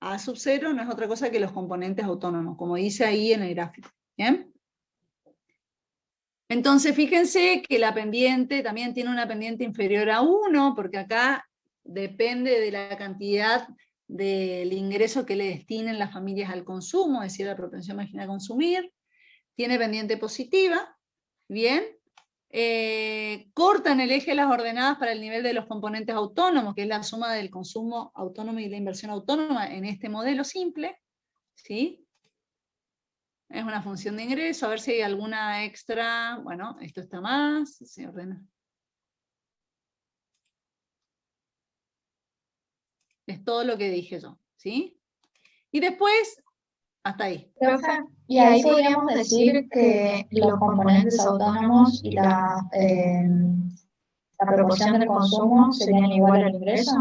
A sub 0 no es otra cosa que los componentes autónomos, como dice ahí en el gráfico. ¿Bien? Entonces, fíjense que la pendiente también tiene una pendiente inferior a 1, porque acá depende de la cantidad del ingreso que le destinen las familias al consumo, es decir, la propensión marginal a consumir. Tiene pendiente positiva, ¿bien? Cortan el eje de las ordenadas para el nivel de los componentes autónomos, que es la suma del consumo autónomo y la inversión autónoma en este modelo simple, ¿sí? Es una función de ingreso, a ver si hay alguna extra. Bueno, esto está más, se ordena. Es todo lo que dije yo, ¿sí? Y después, hasta ahí. Profe, y ahí podríamos decir que los componentes autónomos y la proporción del consumo serían igual al ingreso.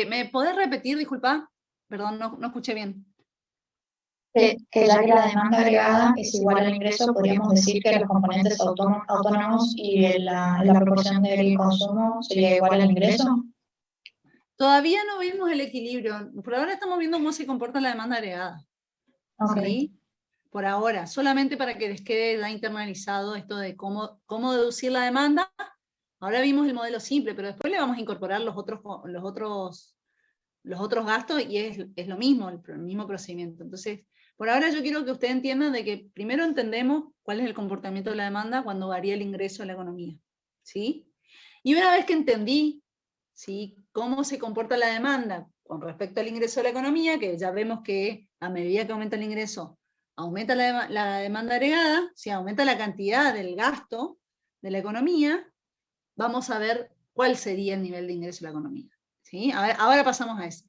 ¿Me podés repetir, disculpa? Perdón, no escuché bien. Que ya que la demanda agregada es igual al ingreso, podríamos decir que los componentes autónomos y la proporción del consumo sería igual al ingreso. Todavía no vimos el equilibrio. Por ahora estamos viendo cómo se comporta la demanda agregada. Ok. ¿Sí? Por ahora, solamente para que les quede ya internalizado esto de cómo deducir la demanda. Ahora vimos el modelo simple, pero después le vamos a incorporar los otros gastos y es lo mismo, el mismo procedimiento. Entonces, por ahora yo quiero que ustedes entiendan de que primero entendemos cuál es el comportamiento de la demanda cuando varía el ingreso de la economía. ¿Sí? Y una vez que entendí, ¿sí?, cómo se comporta la demanda con respecto al ingreso de la economía, que ya vemos que a medida que aumenta el ingreso, aumenta la demanda agregada, si aumenta la cantidad del gasto de la economía, vamos a ver cuál sería el nivel de ingreso de la economía. ¿Sí? Ahora pasamos a eso.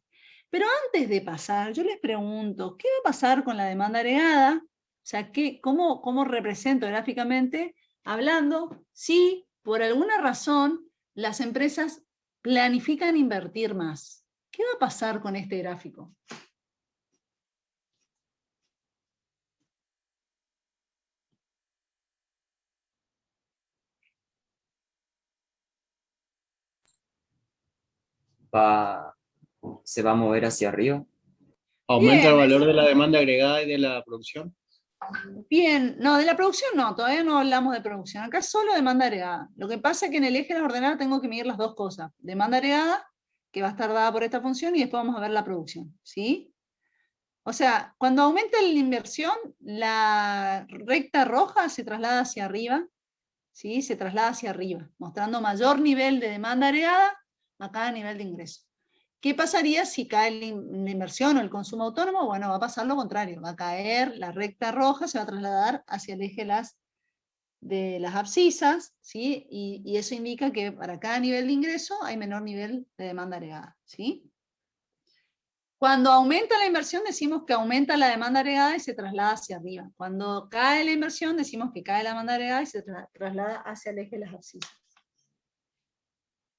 Pero antes de pasar, yo les pregunto, ¿qué va a pasar con la demanda agregada? O sea, ¿cómo represento gráficamente? Hablando, si por alguna razón las empresas planifican invertir más. ¿Qué va a pasar con este gráfico? Se va a mover hacia arriba. ¿Aumenta el Bien, valor de la demanda agregada y de la producción? bien, no, de la producción no, todavía no hablamos de producción, acá solo demanda agregada. Lo que pasa es que en el eje de las ordenadas tengo que medir las dos cosas, demanda agregada, que va a estar dada por esta función, y después vamos a ver la producción, ¿sí? O sea, cuando aumenta la inversión, la recta roja se traslada hacia arriba, ¿sí? Se traslada hacia arriba, mostrando mayor nivel de demanda agregada a cada nivel de ingreso. ¿Qué pasaría si cae la inversión o el consumo autónomo? Bueno, va a pasar lo contrario, va a caer, la recta roja se va a trasladar hacia el eje de las abscisas, ¿sí? Y eso indica que para cada nivel de ingreso hay menor nivel de demanda agregada, ¿sí? Cuando aumenta la inversión decimos que aumenta la demanda agregada y se traslada hacia arriba. Cuando cae la inversión decimos que cae la demanda agregada y se traslada hacia el eje de las abscisas.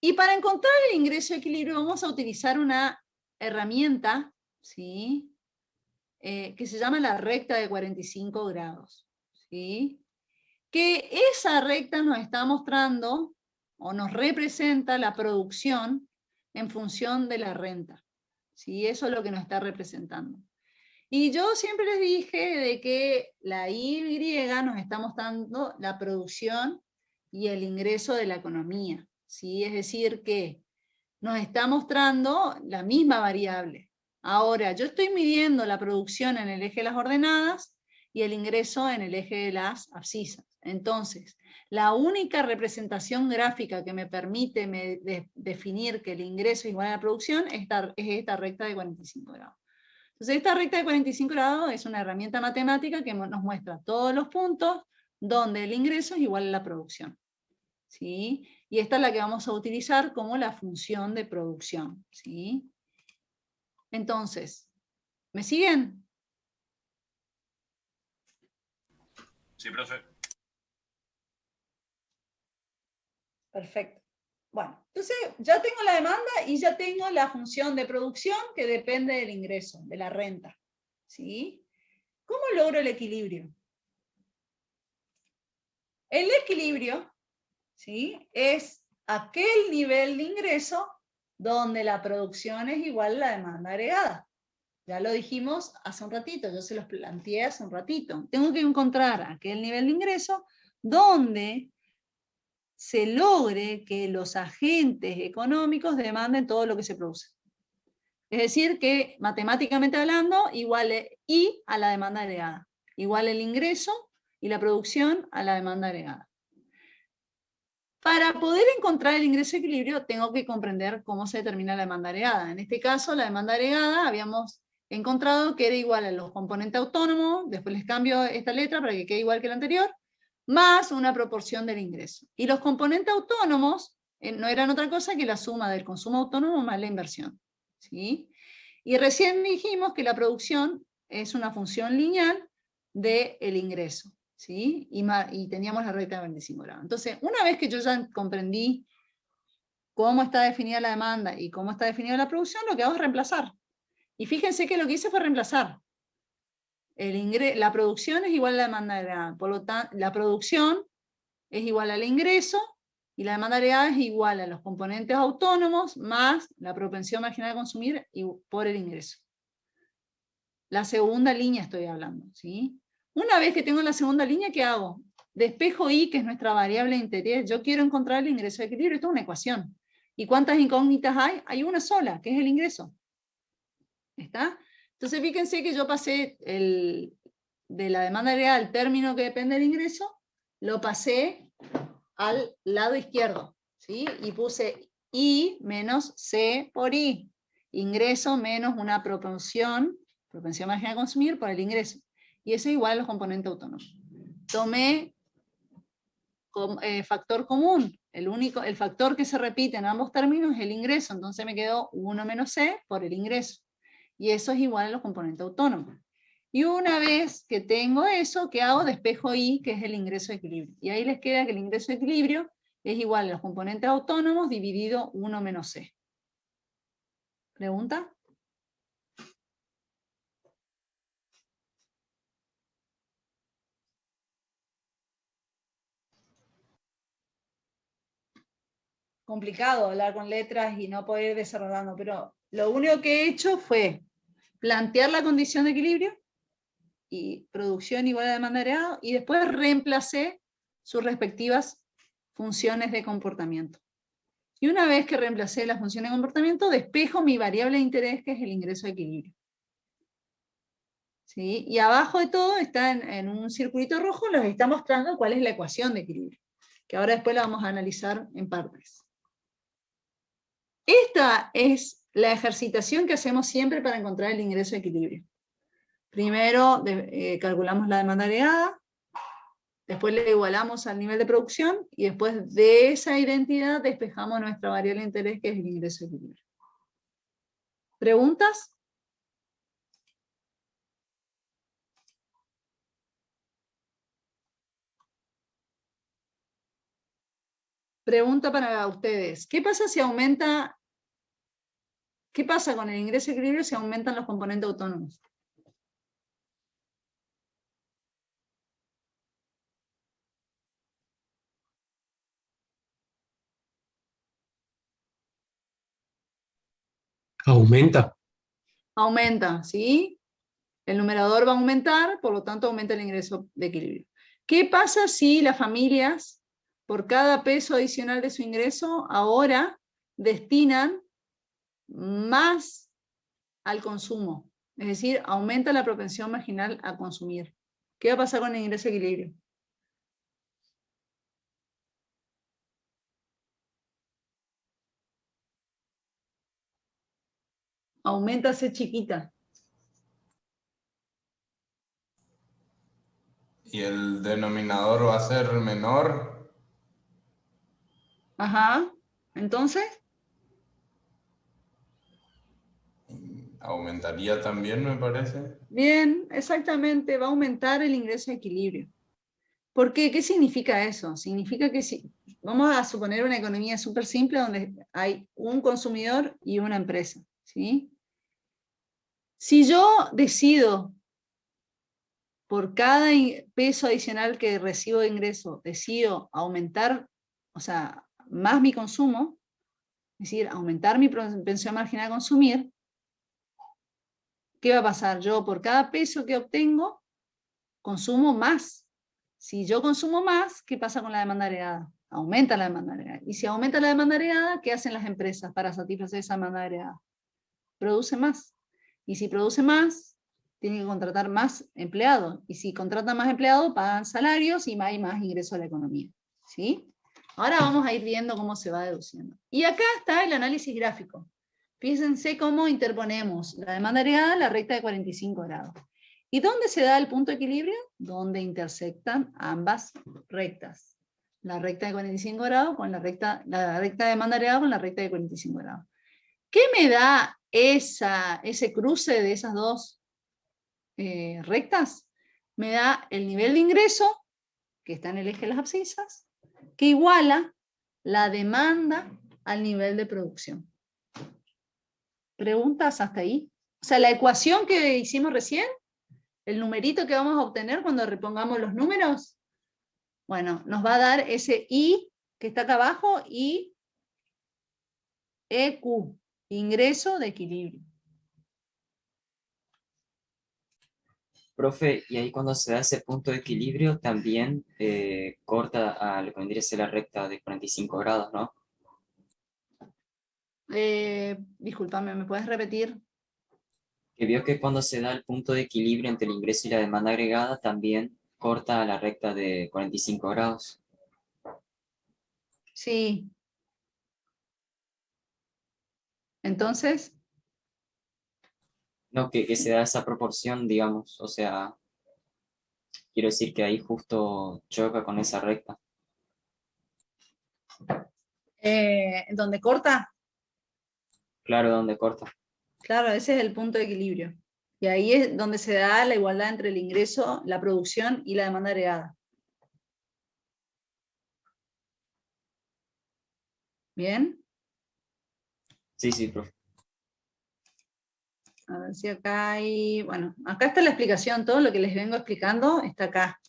Y para encontrar el ingreso de equilibrio vamos a utilizar una herramienta, ¿sí?, que se llama la recta de 45 grados. ¿Sí? Que esa recta nos está mostrando o nos representa la producción en función de la renta. ¿Sí? Eso es lo que nos está representando. Y yo siempre les dije de que la Y nos está mostrando la producción y el ingreso de la economía. ¿Sí? Es decir, que nos está mostrando la misma variable. Ahora, yo estoy midiendo la producción en el eje de las ordenadas y el ingreso en el eje de las abscisas. Entonces, la única representación gráfica que me permite definir que el ingreso es igual a la producción es esta recta de 45 grados. Entonces, esta recta de 45 grados es una herramienta matemática que nos muestra todos los puntos donde el ingreso es igual a la producción. ¿Sí? Y esta es la que vamos a utilizar como la función de producción. ¿Sí? Entonces, ¿me siguen? Sí, profe. Perfecto. Bueno, entonces ya tengo la demanda y ya tengo la función de producción que depende del ingreso, de la renta. ¿Sí? ¿Cómo logro el equilibrio? El equilibrio, ¿sí?, es aquel nivel de ingreso donde la producción es igual a la demanda agregada. Ya lo dijimos hace un ratito, yo se los planteé hace un ratito. Tengo que encontrar aquel nivel de ingreso donde se logre que los agentes económicos demanden todo lo que se produce. Es decir, que matemáticamente hablando, igual I a la demanda agregada. Igual el ingreso y la producción a la demanda agregada. Para poder encontrar el ingreso de equilibrio, tengo que comprender cómo se determina la demanda agregada. En este caso, la demanda agregada habíamos encontrado que era igual a los componentes autónomos, después les cambio esta letra para que quede igual que la anterior, más una proporción del ingreso. Y los componentes autónomos no eran otra cosa que la suma del consumo autónomo más la inversión. ¿Sí? Y recién dijimos que la producción es una función lineal del ingreso, ¿sí? Y teníamos la recta de 45 grados. Entonces, una vez que yo ya comprendí cómo está definida la demanda y cómo está definida la producción, lo que hago es reemplazar. Y fíjense que lo que hice fue reemplazar. La producción es igual a la demanda agregada. Por lo tanto, la producción es igual al ingreso y la demanda agregada es igual a los componentes autónomos más la propensión marginal a consumir por el ingreso. La segunda línea estoy hablando, ¿sí? Una vez que tengo la segunda línea, ¿qué hago? Despejo I, que es nuestra variable de interés. Yo quiero encontrar el ingreso de equilibrio. Esto es una ecuación. ¿Y cuántas incógnitas hay? Hay una sola, que es el ingreso. ¿Está? Entonces fíjense que yo pasé de la demanda agregada al término que depende del ingreso, lo pasé al lado izquierdo, ¿sí? Y puse I menos C por I. Ingreso menos una propensión marginal a consumir por el ingreso. Y eso es igual a los componentes autónomos. Tomé factor común. El factor que se repite en ambos términos es el ingreso. Entonces me quedó 1 menos C por el ingreso. Y eso es igual a los componentes autónomos. Y una vez que tengo eso, ¿qué hago? Despejo I, que es el ingreso de equilibrio. Y ahí les queda que el ingreso de equilibrio es igual a los componentes autónomos dividido 1 menos C. ¿Pregunta? Complicado hablar con letras y no poder ir desarrollando, pero lo único que he hecho fue plantear la condición de equilibrio y producción igual a demanda agregada, y después reemplacé sus respectivas funciones de comportamiento. Y una vez que reemplacé las funciones de comportamiento, despejo mi variable de interés, que es el ingreso de equilibrio. ¿Sí? Y abajo de todo está en un circulito rojo, les está mostrando cuál es la ecuación de equilibrio, que ahora después la vamos a analizar en partes. Esta es la ejercitación que hacemos siempre para encontrar el ingreso de equilibrio. Primero calculamos la demanda agregada, después le igualamos al nivel de producción, y después de esa identidad despejamos nuestra variable de interés, que es el ingreso de equilibrio. ¿Preguntas? Pregunta para ustedes. ¿Qué pasa si aumenta? ¿Qué pasa con el ingreso de equilibrio si aumentan los componentes autónomos? Aumenta. Aumenta, ¿sí? El numerador va a aumentar, por lo tanto aumenta el ingreso de equilibrio. ¿Qué pasa si las familias, por cada peso adicional de su ingreso, ahora destinan más al consumo? Es decir, aumenta la propensión marginal a consumir. ¿Qué va a pasar con el ingreso de equilibrio? Aumenta a ser chiquita. Y el denominador va a ser menor. Ajá. Entonces, Aumentaría también, me parece. bien, exactamente, va a aumentar el ingreso de equilibrio. ¿Por qué? ¿Qué significa eso? Significa que si vamos a suponer una economía súper simple donde hay un consumidor y una empresa, ¿sí? Si yo decido, por cada peso adicional que recibo de ingreso, decido aumentar, o sea, más mi consumo, es decir, aumentar mi propensión marginal a consumir, ¿qué va a pasar? Yo por cada peso que obtengo, consumo más. Si yo consumo más, ¿qué pasa con la demanda agregada? Aumenta la demanda agregada. Y si aumenta la demanda agregada, ¿qué hacen las empresas para satisfacer esa demanda agregada? Produce más. Y si produce más, tiene que contratar más empleados. Y si contratan más empleados, pagan salarios y hay más ingresos a la economía. ¿Sí? Ahora vamos a ir viendo cómo se va deduciendo. Y acá está el análisis gráfico. Fíjense cómo interponemos la demanda agregada en la recta de 45 grados. ¿Y dónde se da el punto de equilibrio? Donde intersectan ambas rectas. La recta de 45 grados con la recta de demanda agregada con la recta de 45 grados. ¿Qué me da ese cruce de esas dos rectas? Me da el nivel de ingreso, que está en el eje de las abscisas, que iguala la demanda al nivel de producción. ¿Preguntas hasta ahí? O sea, la ecuación que hicimos recién, el numerito que vamos a obtener cuando repongamos los números, bueno, nos va a dar ese I que está acá abajo y EQ, ingreso de equilibrio. Profe, y ahí cuando se da ese punto de equilibrio también corta a lo que vendría a ser la recta de 45 grados, ¿no? Discúlpame, ¿me puedes repetir? Que vio que cuando se da el punto de equilibrio entre el ingreso y la demanda agregada también corta a la recta de 45 grados. Sí. Entonces, No, que se da esa proporción, digamos, o sea, quiero decir que ahí justo choca con esa recta. ¿dónde corta? Claro, donde corta. Claro, ese es el punto de equilibrio. Y ahí es donde se da la igualdad entre el ingreso, la producción y la demanda agregada. ¿Bien? Sí, sí, profe. A ver si acá hay... Bueno, acá está la explicación, todo lo que les vengo explicando está acá.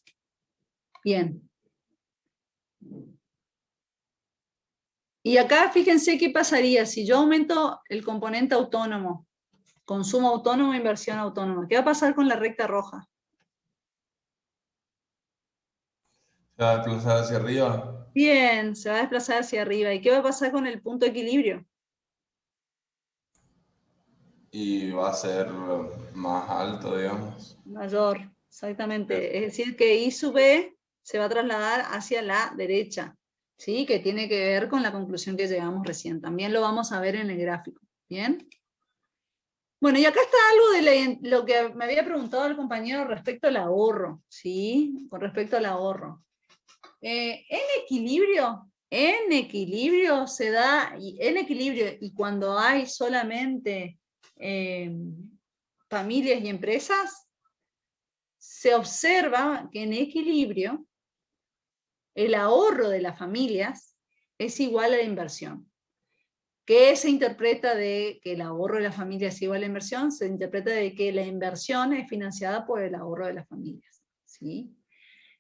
Bien. Y acá fíjense qué pasaría si yo aumento el componente autónomo, consumo autónomo, inversión autónoma. ¿Qué va a pasar con la recta roja? Se va a desplazar hacia arriba. Bien, se va a desplazar hacia arriba. ¿Y qué va a pasar con el punto de equilibrio? Y va a ser más alto, digamos. Mayor, exactamente. Es decir, que I sub B se va a trasladar hacia la derecha, ¿sí? Que tiene que ver con la conclusión que llegamos recién. También lo vamos a ver en el gráfico. ¿Bien? Bueno, y acá está algo de lo que me había preguntado el compañero respecto al ahorro, ¿sí? Con respecto al ahorro. En equilibrio se da, en equilibrio y cuando hay solamente familias y empresas, se observa que en equilibrio el ahorro de las familias es igual a la inversión. ¿Qué se interpreta de que el ahorro de las familias es igual a la inversión? Se interpreta de que la inversión es financiada por el ahorro de las familias, ¿sí?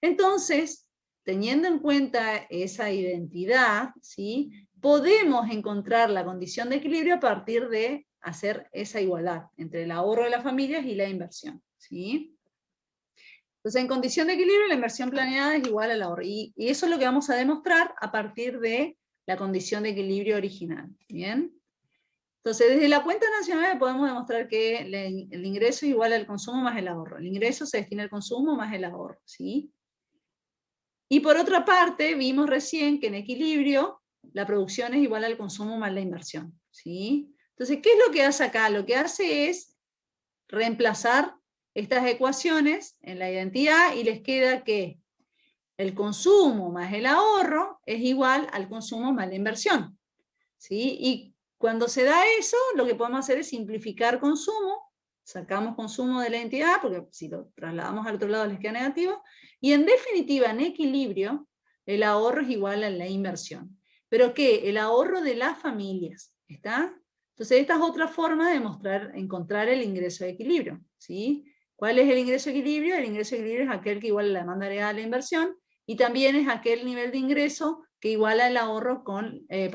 Entonces, teniendo en cuenta esa identidad, ¿sí? Podemos encontrar la condición de equilibrio a partir de hacer esa igualdad entre el ahorro de las familias y la inversión, ¿sí? Entonces, en condición de equilibrio, la inversión planeada es igual al ahorro. Y eso es lo que vamos a demostrar a partir de la condición de equilibrio original. ¿Bien? Entonces, desde la cuenta nacional podemos demostrar que el ingreso es igual al consumo más el ahorro. El ingreso se destina al consumo más el ahorro. ¿Sí? Y por otra parte, vimos recién que en equilibrio la producción es igual al consumo más la inversión. ¿Sí? Entonces, ¿qué es lo que hace acá? Lo que hace es reemplazar estas ecuaciones en la identidad y les queda que el consumo más el ahorro es igual al consumo más la inversión. ¿Sí? Y cuando se da eso, lo que podemos hacer es simplificar consumo, sacamos consumo de la identidad, porque si lo trasladamos al otro lado les queda negativo, y en definitiva, en equilibrio, el ahorro es igual a la inversión. ¿Pero qué? El ahorro de las familias, ¿está? Entonces, esta es otra forma de encontrar el ingreso de equilibrio, ¿sí? ¿Cuál es el ingreso de equilibrio? El ingreso de equilibrio es aquel que iguala la demanda agregada a la inversión, y también es aquel nivel de ingreso que iguala el ahorro con, el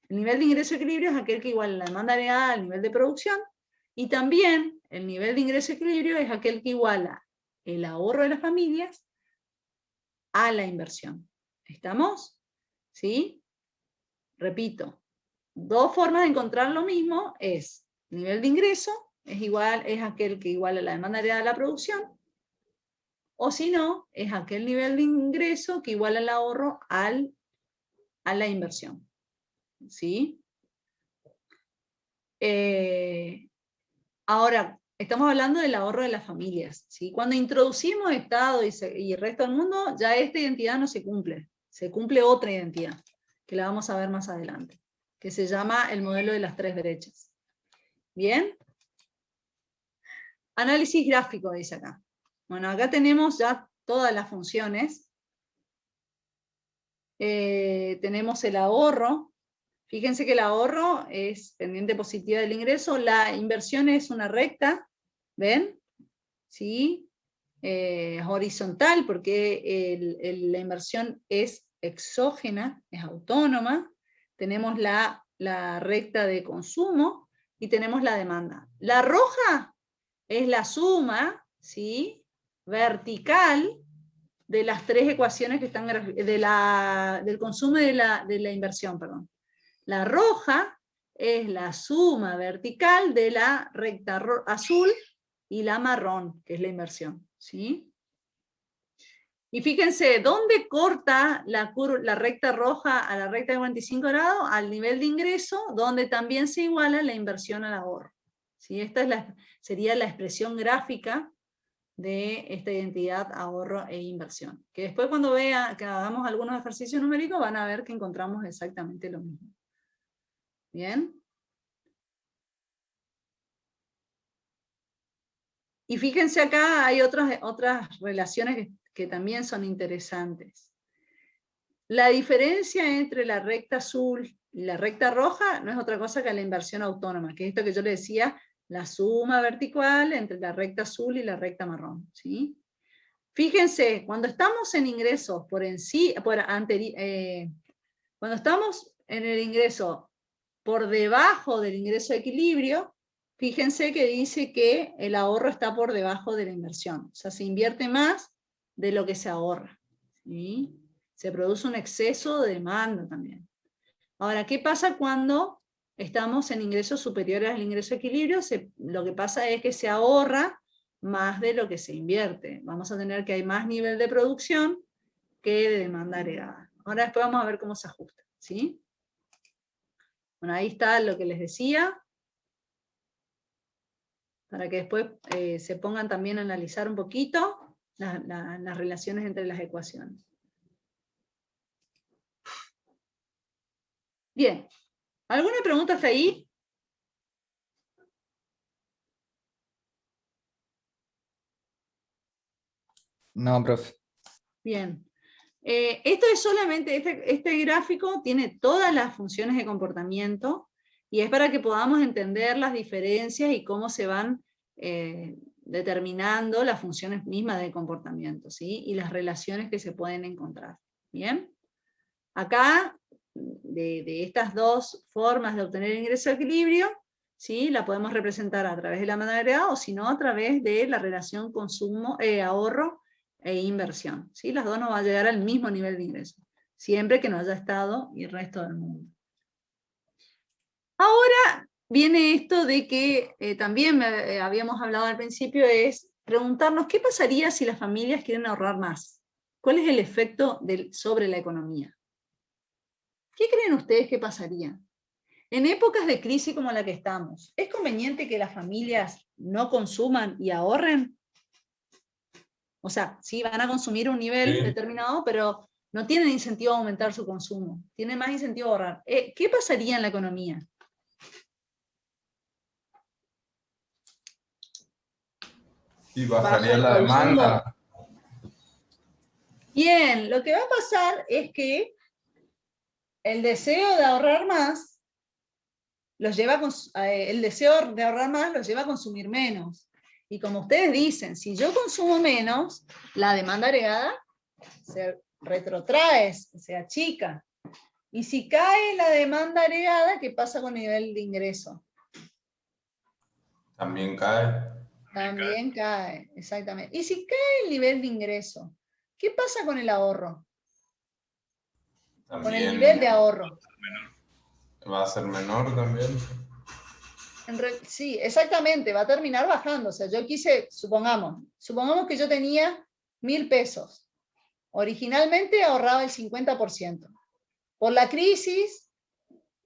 nivel de ingreso de equilibrio es aquel que iguala la demanda agregada al nivel de producción, y también el nivel de ingreso de equilibrio es aquel que iguala el ahorro de las familias a la inversión. ¿Estamos? ¿Sí? Repito, dos formas de encontrar lo mismo es nivel de ingreso, es aquel que iguala la demanda agregada a la producción, o si no, es aquel nivel de ingreso que iguala el ahorro a la inversión. ¿Sí? Ahora, estamos hablando del ahorro de las familias, ¿sí? Cuando introducimos Estado y el resto del mundo, ya esta identidad no se cumple otra identidad, que la vamos a ver más adelante. que se llama el modelo de las 3 brechas. ¿Bien? Análisis gráfico, dice acá. Bueno, acá tenemos ya todas las funciones. Tenemos el ahorro. Fíjense que el ahorro es pendiente positiva del ingreso. La inversión es una recta. ¿Ven? ¿Sí? Horizontal, porque la inversión es exógena, es autónoma. Tenemos la recta de consumo y tenemos la demanda. La roja es la suma, ¿sí?, vertical de las 3 ecuaciones que están del consumo y de la inversión, perdón. La roja es la suma vertical de la recta azul y la marrón, que es la inversión, ¿sí? Y fíjense, ¿dónde corta la recta roja a la recta de 45 grados? Al nivel de ingreso, donde también se iguala la inversión al ahorro. ¿Sí? Esta sería la expresión gráfica de esta identidad ahorro e inversión. Que después cuando que hagamos algunos ejercicios numéricos van a ver que encontramos exactamente lo mismo. ¿Bien? Y fíjense acá, hay otras relaciones que también son interesantes. La diferencia entre la recta azul y la recta roja no es otra cosa que la inversión autónoma, que es esto que yo le decía, la suma vertical entre la recta azul y la recta marrón, ¿sí? Fíjense, cuando estamos en ingresos cuando estamos en el ingreso por debajo del ingreso de equilibrio, fíjense que dice que el ahorro está por debajo de la inversión. O sea, se invierte más de lo que se ahorra, ¿sí? Se produce un exceso de demanda también. Ahora, ¿qué pasa cuando estamos en ingresos superiores al ingreso de equilibrio? Lo que pasa es que se ahorra más de lo que se invierte. Vamos a tener que hay más nivel de producción que de demanda agregada. Ahora después vamos a ver cómo se ajusta, ¿sí? Bueno, ahí está lo que les decía, para que después se pongan también a analizar un poquito las relaciones entre las ecuaciones. Bien, ¿alguna pregunta hasta ahí? No, profe. Bien. Esto es solamente, este gráfico tiene todas las funciones de comportamiento y es para que podamos entender las diferencias y cómo se van determinando las funciones mismas del comportamiento, ¿sí? Y las relaciones que se pueden encontrar. ¿Bien? Acá, de estas 2 formas de obtener el ingreso de equilibrio, ¿sí?, la podemos representar a través de la demanda agregada o si no a través de la relación consumo, ahorro e inversión, ¿sí? Las dos nos van a llegar al mismo nivel de ingreso, siempre que no haya Estado y el resto del mundo. Ahora viene esto de que también habíamos hablado al principio, es preguntarnos qué pasaría si las familias quieren ahorrar más. ¿Cuál es el efecto sobre la economía? ¿Qué creen ustedes que pasaría? En épocas de crisis como la que estamos, ¿es conveniente que las familias no consuman y ahorren? O sea, sí, van a consumir un nivel determinado, pero no tienen incentivo a aumentar su consumo. Tienen más incentivo a ahorrar. ¿Qué pasaría en la economía? Y bajaría la demanda. Bien, lo que va a pasar es que el deseo de ahorrar más los lleva a consumir menos. Y como ustedes dicen, si yo consumo menos, la demanda agregada se retrotrae, se achica. Y si cae la demanda agregada, ¿qué pasa con el nivel de ingreso? También cae. También cae, exactamente. Y si cae el nivel de ingreso, ¿qué pasa con el ahorro? También con el nivel de ahorro. Va a ser menor también. Sí, exactamente, va a terminar bajando. O sea, yo supongamos que yo tenía 1.000 pesos. Originalmente ahorraba el 50%. Por la crisis,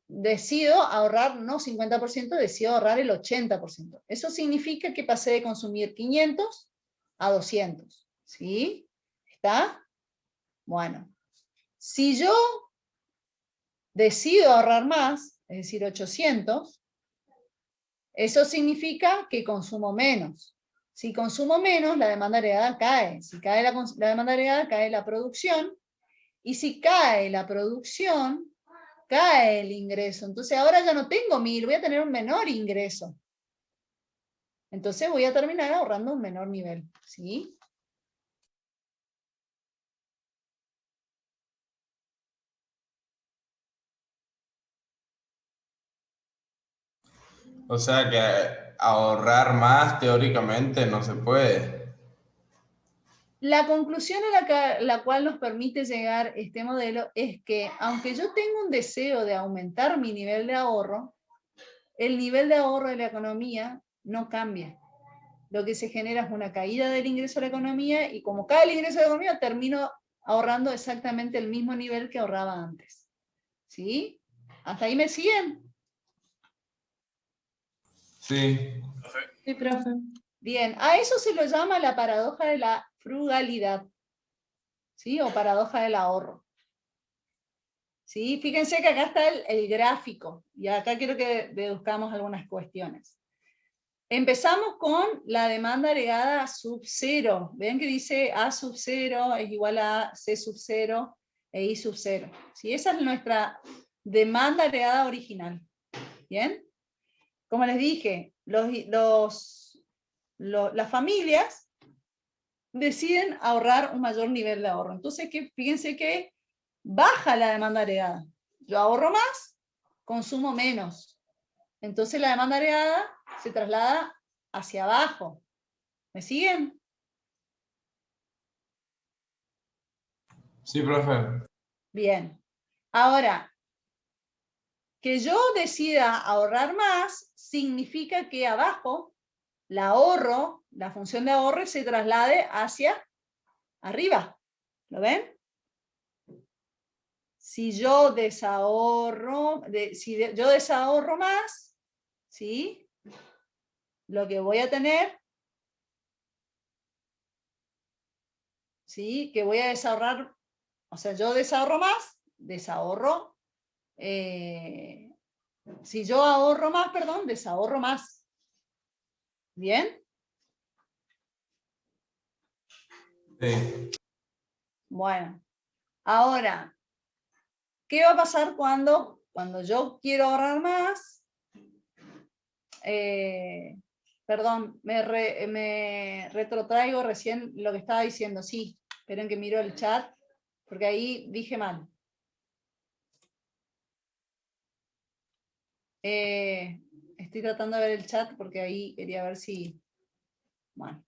decido ahorrar no 50%, decido ahorrar el 80%. Eso significa que pasé de consumir 500 a 200. ¿Sí? ¿Está? Bueno, si yo decido ahorrar más, es decir, 800, eso significa que consumo menos. Si consumo menos, la demanda agregada cae. Si cae la demanda agregada, cae la producción. Y si cae la producción, cae el ingreso. Entonces ahora ya no tengo 1000, voy a tener un menor ingreso. Entonces voy a terminar ahorrando un menor nivel. ¿Sí? O sea que ahorrar más teóricamente no se puede. La conclusión a la cual nos permite llegar este modelo es que, aunque yo tenga un deseo de aumentar mi nivel de ahorro, el nivel de ahorro de la economía no cambia. Lo que se genera es una caída del ingreso a la economía, y como cae el ingreso a la economía, termino ahorrando exactamente el mismo nivel que ahorraba antes. ¿Sí? ¿Hasta ahí me siguen? Sí. Sí, profe. Bien, a eso se lo llama la paradoja de la frugalidad, ¿sí? O paradoja del ahorro. ¿Sí? Fíjense que acá está el gráfico, y acá quiero que deduzcamos algunas cuestiones. Empezamos con la demanda agregada sub 0. Ven que dice A sub 0 es igual a C sub 0 e I sub 0. ¿Sí? Esa es nuestra demanda agregada original. ¿Bien? Como les dije, las familias deciden ahorrar un mayor nivel de ahorro. Entonces, fíjense que baja la demanda agregada. Yo ahorro más, consumo menos. Entonces la demanda agregada se traslada hacia abajo. ¿Me siguen? Sí, profe. Bien. Ahora, que yo decida ahorrar más significa que abajo la función de ahorro se traslade hacia arriba. ¿Lo ven? Si yo desahorro, yo desahorro más, ¿sí? Lo que voy a tener, ¿sí? Que voy a desahorrar, o sea, yo desahorro más, si yo ahorro más, perdón, desahorro más. ¿Bien? Sí. Bueno, ahora, ¿qué va a pasar cuando yo quiero ahorrar más? Perdón, me retrotraigo recién lo que estaba diciendo. Sí, esperen que miro el chat, porque ahí dije mal. Estoy tratando de ver el chat porque ahí quería ver si... Bueno.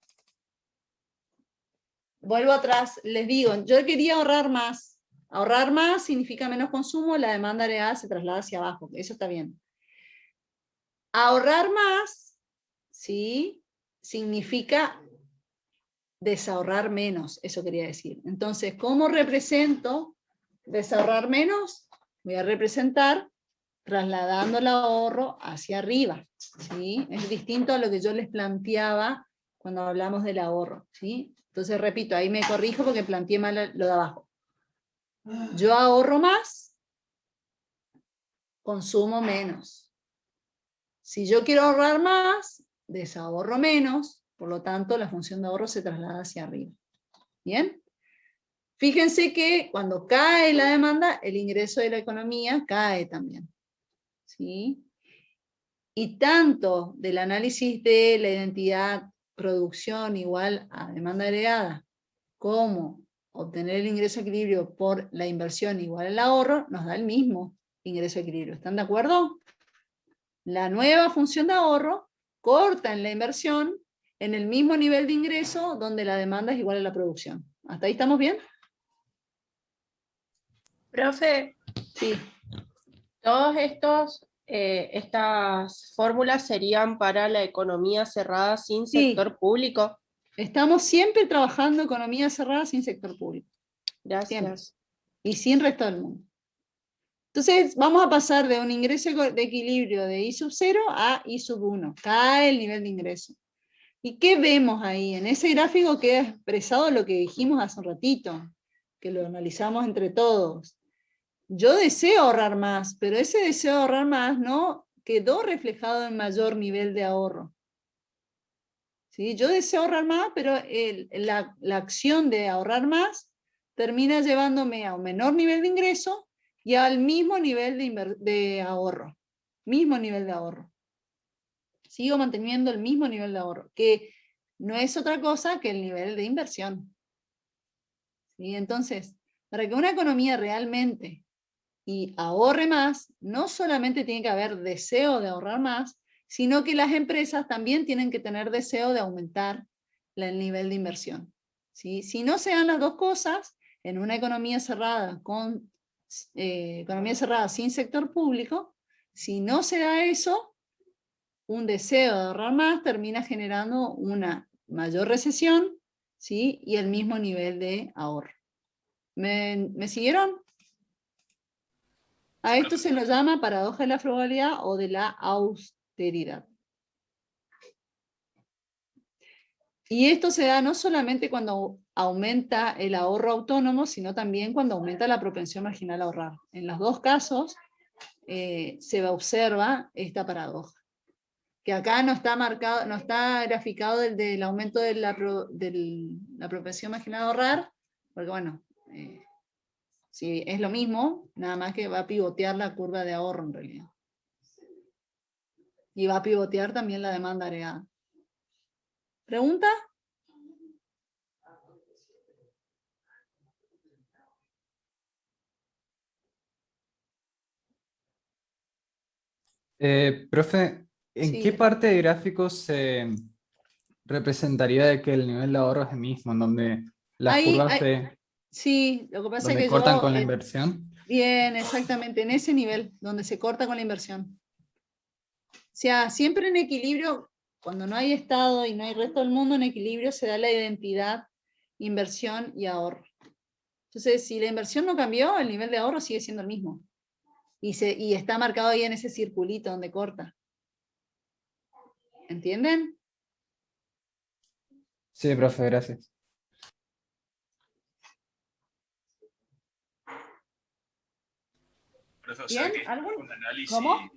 Vuelvo atrás, les digo, yo quería ahorrar más. Ahorrar más significa menos consumo, la demanda agregada se traslada hacia abajo, eso está bien. Ahorrar más, ¿sí? Significa desahorrar menos, eso quería decir. Entonces, ¿cómo represento desahorrar menos? Voy a representar trasladando el ahorro hacia arriba, ¿sí? Es distinto a lo que yo les planteaba cuando hablamos del ahorro, ¿sí? Entonces, repito, ahí me corrijo porque planteé mal lo de abajo. Yo ahorro más, consumo menos. Si yo quiero ahorrar más, desahorro menos, por lo tanto, la función de ahorro se traslada hacia arriba. ¿Bien? Fíjense que cuando cae la demanda, el ingreso de la economía cae también. ¿Sí? Y tanto del análisis de la identidad producción igual a demanda agregada, como obtener el ingreso a equilibrio por la inversión igual al ahorro, nos da el mismo ingreso a equilibrio. ¿Están de acuerdo? La nueva función de ahorro corta en la inversión en el mismo nivel de ingreso donde la demanda es igual a la producción. ¿Hasta ahí estamos bien? Profe, Sí. todos estas fórmulas serían para la economía cerrada sin Sí. sector público. Estamos siempre trabajando economía cerrada sin sector público. Gracias. Siempre. Y sin resto del mundo. Entonces vamos a pasar de un ingreso de equilibrio de I sub 0 a I sub 1. Cae el nivel de ingreso. ¿Y qué vemos ahí? En ese gráfico queda expresado lo que dijimos hace un ratito, que lo analizamos entre todos. yo deseo ahorrar más, pero ese deseo de ahorrar más no quedó reflejado en mayor nivel de ahorro. ¿Sí? Yo deseo ahorrar más, pero la acción de ahorrar más termina llevándome a un menor nivel de ingreso y al mismo nivel de ahorro. Mismo nivel de ahorro. Sigo manteniendo el mismo nivel de ahorro, que no es otra cosa que el nivel de inversión. ¿Sí? Entonces, para que una economía realmente y ahorre más, no solamente tiene que haber deseo de ahorrar más, sino que las empresas también tienen que tener deseo de aumentar el nivel de inversión. ¿Sí? Si no se dan las dos cosas, en una economía cerrada, economía cerrada sin sector público, si no se da eso, un deseo de ahorrar más termina generando una mayor recesión, ¿sí? Y el mismo nivel de ahorro. ¿Me siguieron? A esto se lo llama paradoja de la frugalidad o de la austeridad. Y esto se da no solamente cuando aumenta el ahorro autónomo, sino también cuando aumenta la propensión marginal a ahorrar. En los dos casos se observa esta paradoja. Que acá no está marcado, no está graficado del aumento de la propensión marginal a ahorrar, porque bueno, sí, es lo mismo, nada más que va a pivotear la curva de ahorro en realidad. Y va a pivotear también la demanda agregada. ¿Pregunta? Profe, ¿en Sí, qué parte de gráfico se representaría de que el nivel de ahorro es el mismo, en donde las curvas sí, lo que pasa es donde que cortan yo... con la inversión? Bien, exactamente, en ese nivel, donde se corta con la inversión. O sea, siempre en equilibrio, cuando no hay Estado y no hay resto del mundo en equilibrio, se da la identidad, inversión y ahorro. Entonces, si la inversión no cambió, el nivel de ahorro sigue siendo el mismo. Y está marcado ahí en ese circulito donde corta. ¿Entienden? Sí, profe, gracias. Profe, o ¿Bien? sea que este fue un análisis, ¿Cómo?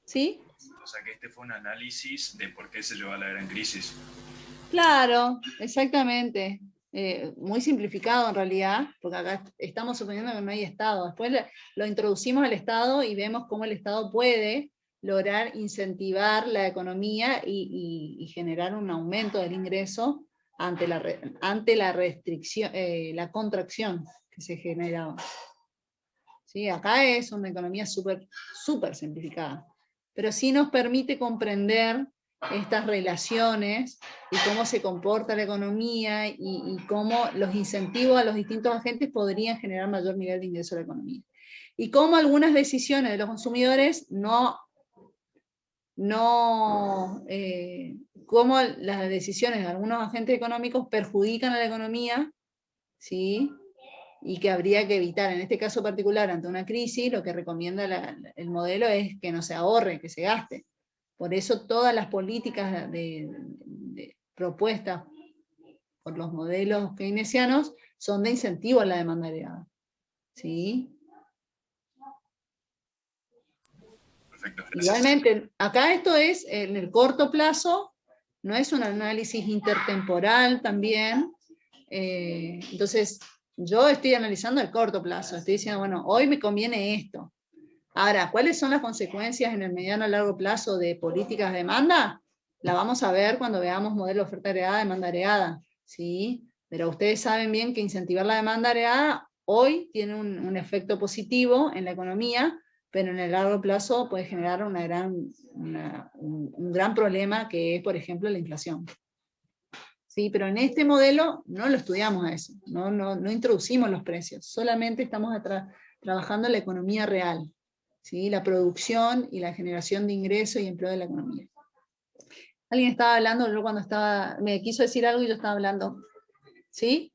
¿Sí? o sea que este fue un análisis de por qué se llevó a la gran crisis. Claro, exactamente. Muy simplificado en realidad, porque acá estamos suponiendo que no hay Estado. Después lo introducimos al Estado y vemos cómo el Estado puede lograr incentivar la economía y generar un aumento del ingreso ante la restricción, la contracción que se generaba. ¿Sí? Acá es una economía súper simplificada, pero sí nos permite comprender estas relaciones y cómo se comporta la economía y cómo los incentivos a los distintos agentes podrían generar mayor nivel de ingreso a la economía. Y cómo algunas decisiones de los consumidores cómo las decisiones de algunos agentes económicos perjudican a la economía, ¿sí? Y que habría que evitar. En este caso particular, ante una crisis, lo que recomienda el modelo es que no se ahorre, que se gaste. Por eso todas las políticas propuestas por los modelos keynesianos son de incentivo a la demanda agregada. ¿Sí? Perfecto, gracias. Igualmente, acá esto es en el corto plazo, no es un análisis intertemporal también. Entonces, yo estoy analizando el corto plazo, estoy diciendo, bueno, hoy me conviene esto. Ahora, ¿cuáles son las consecuencias en el mediano a largo plazo de políticas de demanda? La vamos a ver cuando veamos modelo de oferta agregada, demanda agregada, ¿sí? Pero ustedes saben bien que incentivar la demanda agregada hoy tiene un efecto positivo en la economía, pero en el largo plazo puede generar un gran problema que es, por ejemplo, la inflación. ¿Sí? Pero en este modelo no lo estudiamos a eso, no introducimos los precios, solamente estamos trabajando la economía real, ¿sí? La producción y la generación de ingresos y empleo de la economía. Alguien estaba hablando, yo cuando me quiso decir algo y yo estaba hablando. ¿Sí?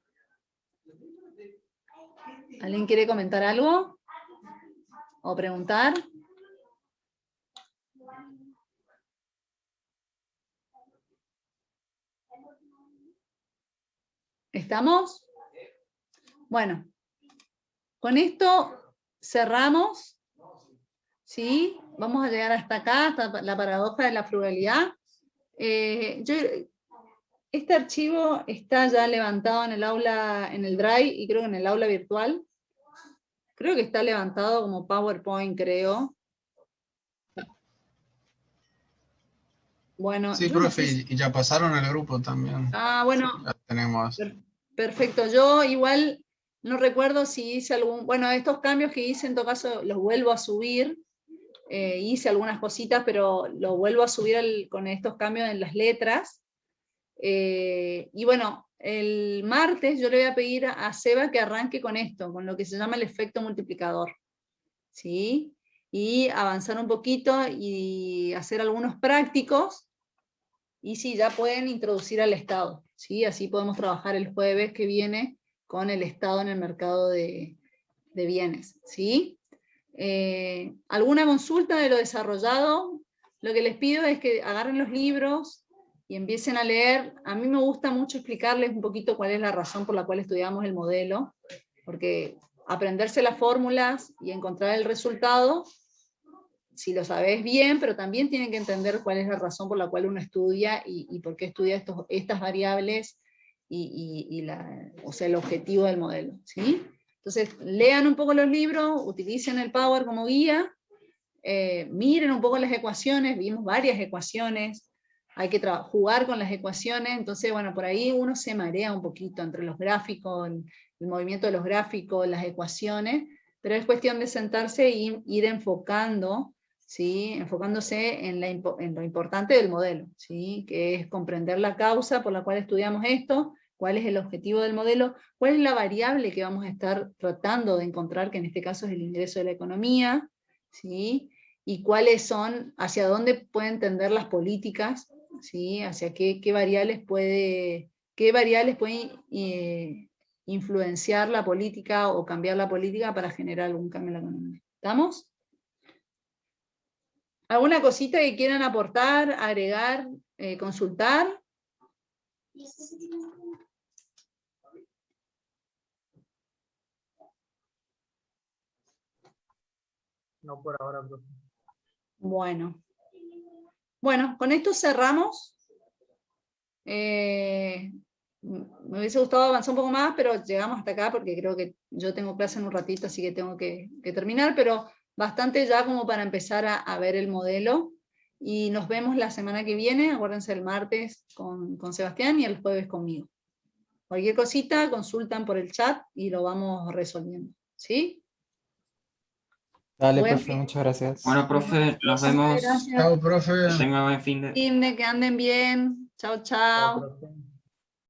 ¿Alguien quiere comentar algo? ¿O preguntar? ¿Estamos? Bueno, con esto cerramos, ¿sí? Vamos a llegar hasta acá, hasta la paradoja de la frugalidad. Este archivo está ya levantado en el aula, en el Drive, y creo que en el aula virtual. Creo que está levantado como PowerPoint, creo. Bueno, Sí, yo no profe, sé y ya pasaron al grupo también. Ah, bueno, Ya tenemos. perfecto. Yo igual no recuerdo si hice algún... Bueno, estos cambios que hice en todo caso los vuelvo a subir. Hice algunas cositas, pero lo vuelvo a subir con estos cambios en las letras. Y bueno, el martes yo le voy a pedir a Seba que arranque con esto, con lo que se llama el efecto multiplicador. ¿Sí? Y avanzar un poquito y hacer algunos prácticos. Y sí, ya pueden introducir al Estado, ¿sí? Así podemos trabajar el jueves que viene con el Estado en el mercado de bienes, ¿sí? ¿Alguna consulta de lo desarrollado? Lo que les pido es que agarren los libros y empiecen a leer. A mí me gusta mucho explicarles un poquito cuál es la razón por la cual estudiamos el modelo, porque aprenderse las fórmulas y encontrar el resultado, si lo sabes bien, pero también tienen que entender cuál es la razón por la cual uno estudia y por qué estudia estas variables o sea, el objetivo del modelo, ¿sí? Entonces, lean un poco los libros, utilicen el Power como guía, miren un poco las ecuaciones, vimos varias ecuaciones, hay que jugar con las ecuaciones, entonces, bueno, por ahí uno se marea un poquito entre los gráficos, el movimiento de los gráficos, las ecuaciones, pero es cuestión de sentarse e ir enfocando, ¿sí? Enfocándose en lo importante del modelo, ¿sí? Que es comprender la causa por la cual estudiamos esto, cuál es el objetivo del modelo, cuál es la variable que vamos a estar tratando de encontrar, que en este caso es el ingreso de la economía, ¿sí? Y cuáles son, hacia dónde pueden tender las políticas, ¿sí? Hacia qué variables pueden influenciar la política o cambiar la política para generar algún cambio en la economía. ¿Estamos? ¿Alguna cosita que quieran aportar, agregar, consultar? No por ahora, profe. Bueno, con esto cerramos. Me hubiese gustado avanzar un poco más, pero llegamos hasta acá porque creo que yo tengo clase en un ratito, así que tengo que terminar, pero bastante ya como para empezar a ver el modelo. Y nos vemos la semana que viene, acuérdense el martes con Sebastián y el jueves conmigo. Cualquier cosita, consultan por el chat y lo vamos resolviendo. ¿Sí? Dale, Buen profe, muchas gracias. Bueno, profe, nos vemos. Gracias. Chao, profe. Que tengan buen fin de... Que anden bien. Chao, chao. Chao, profe.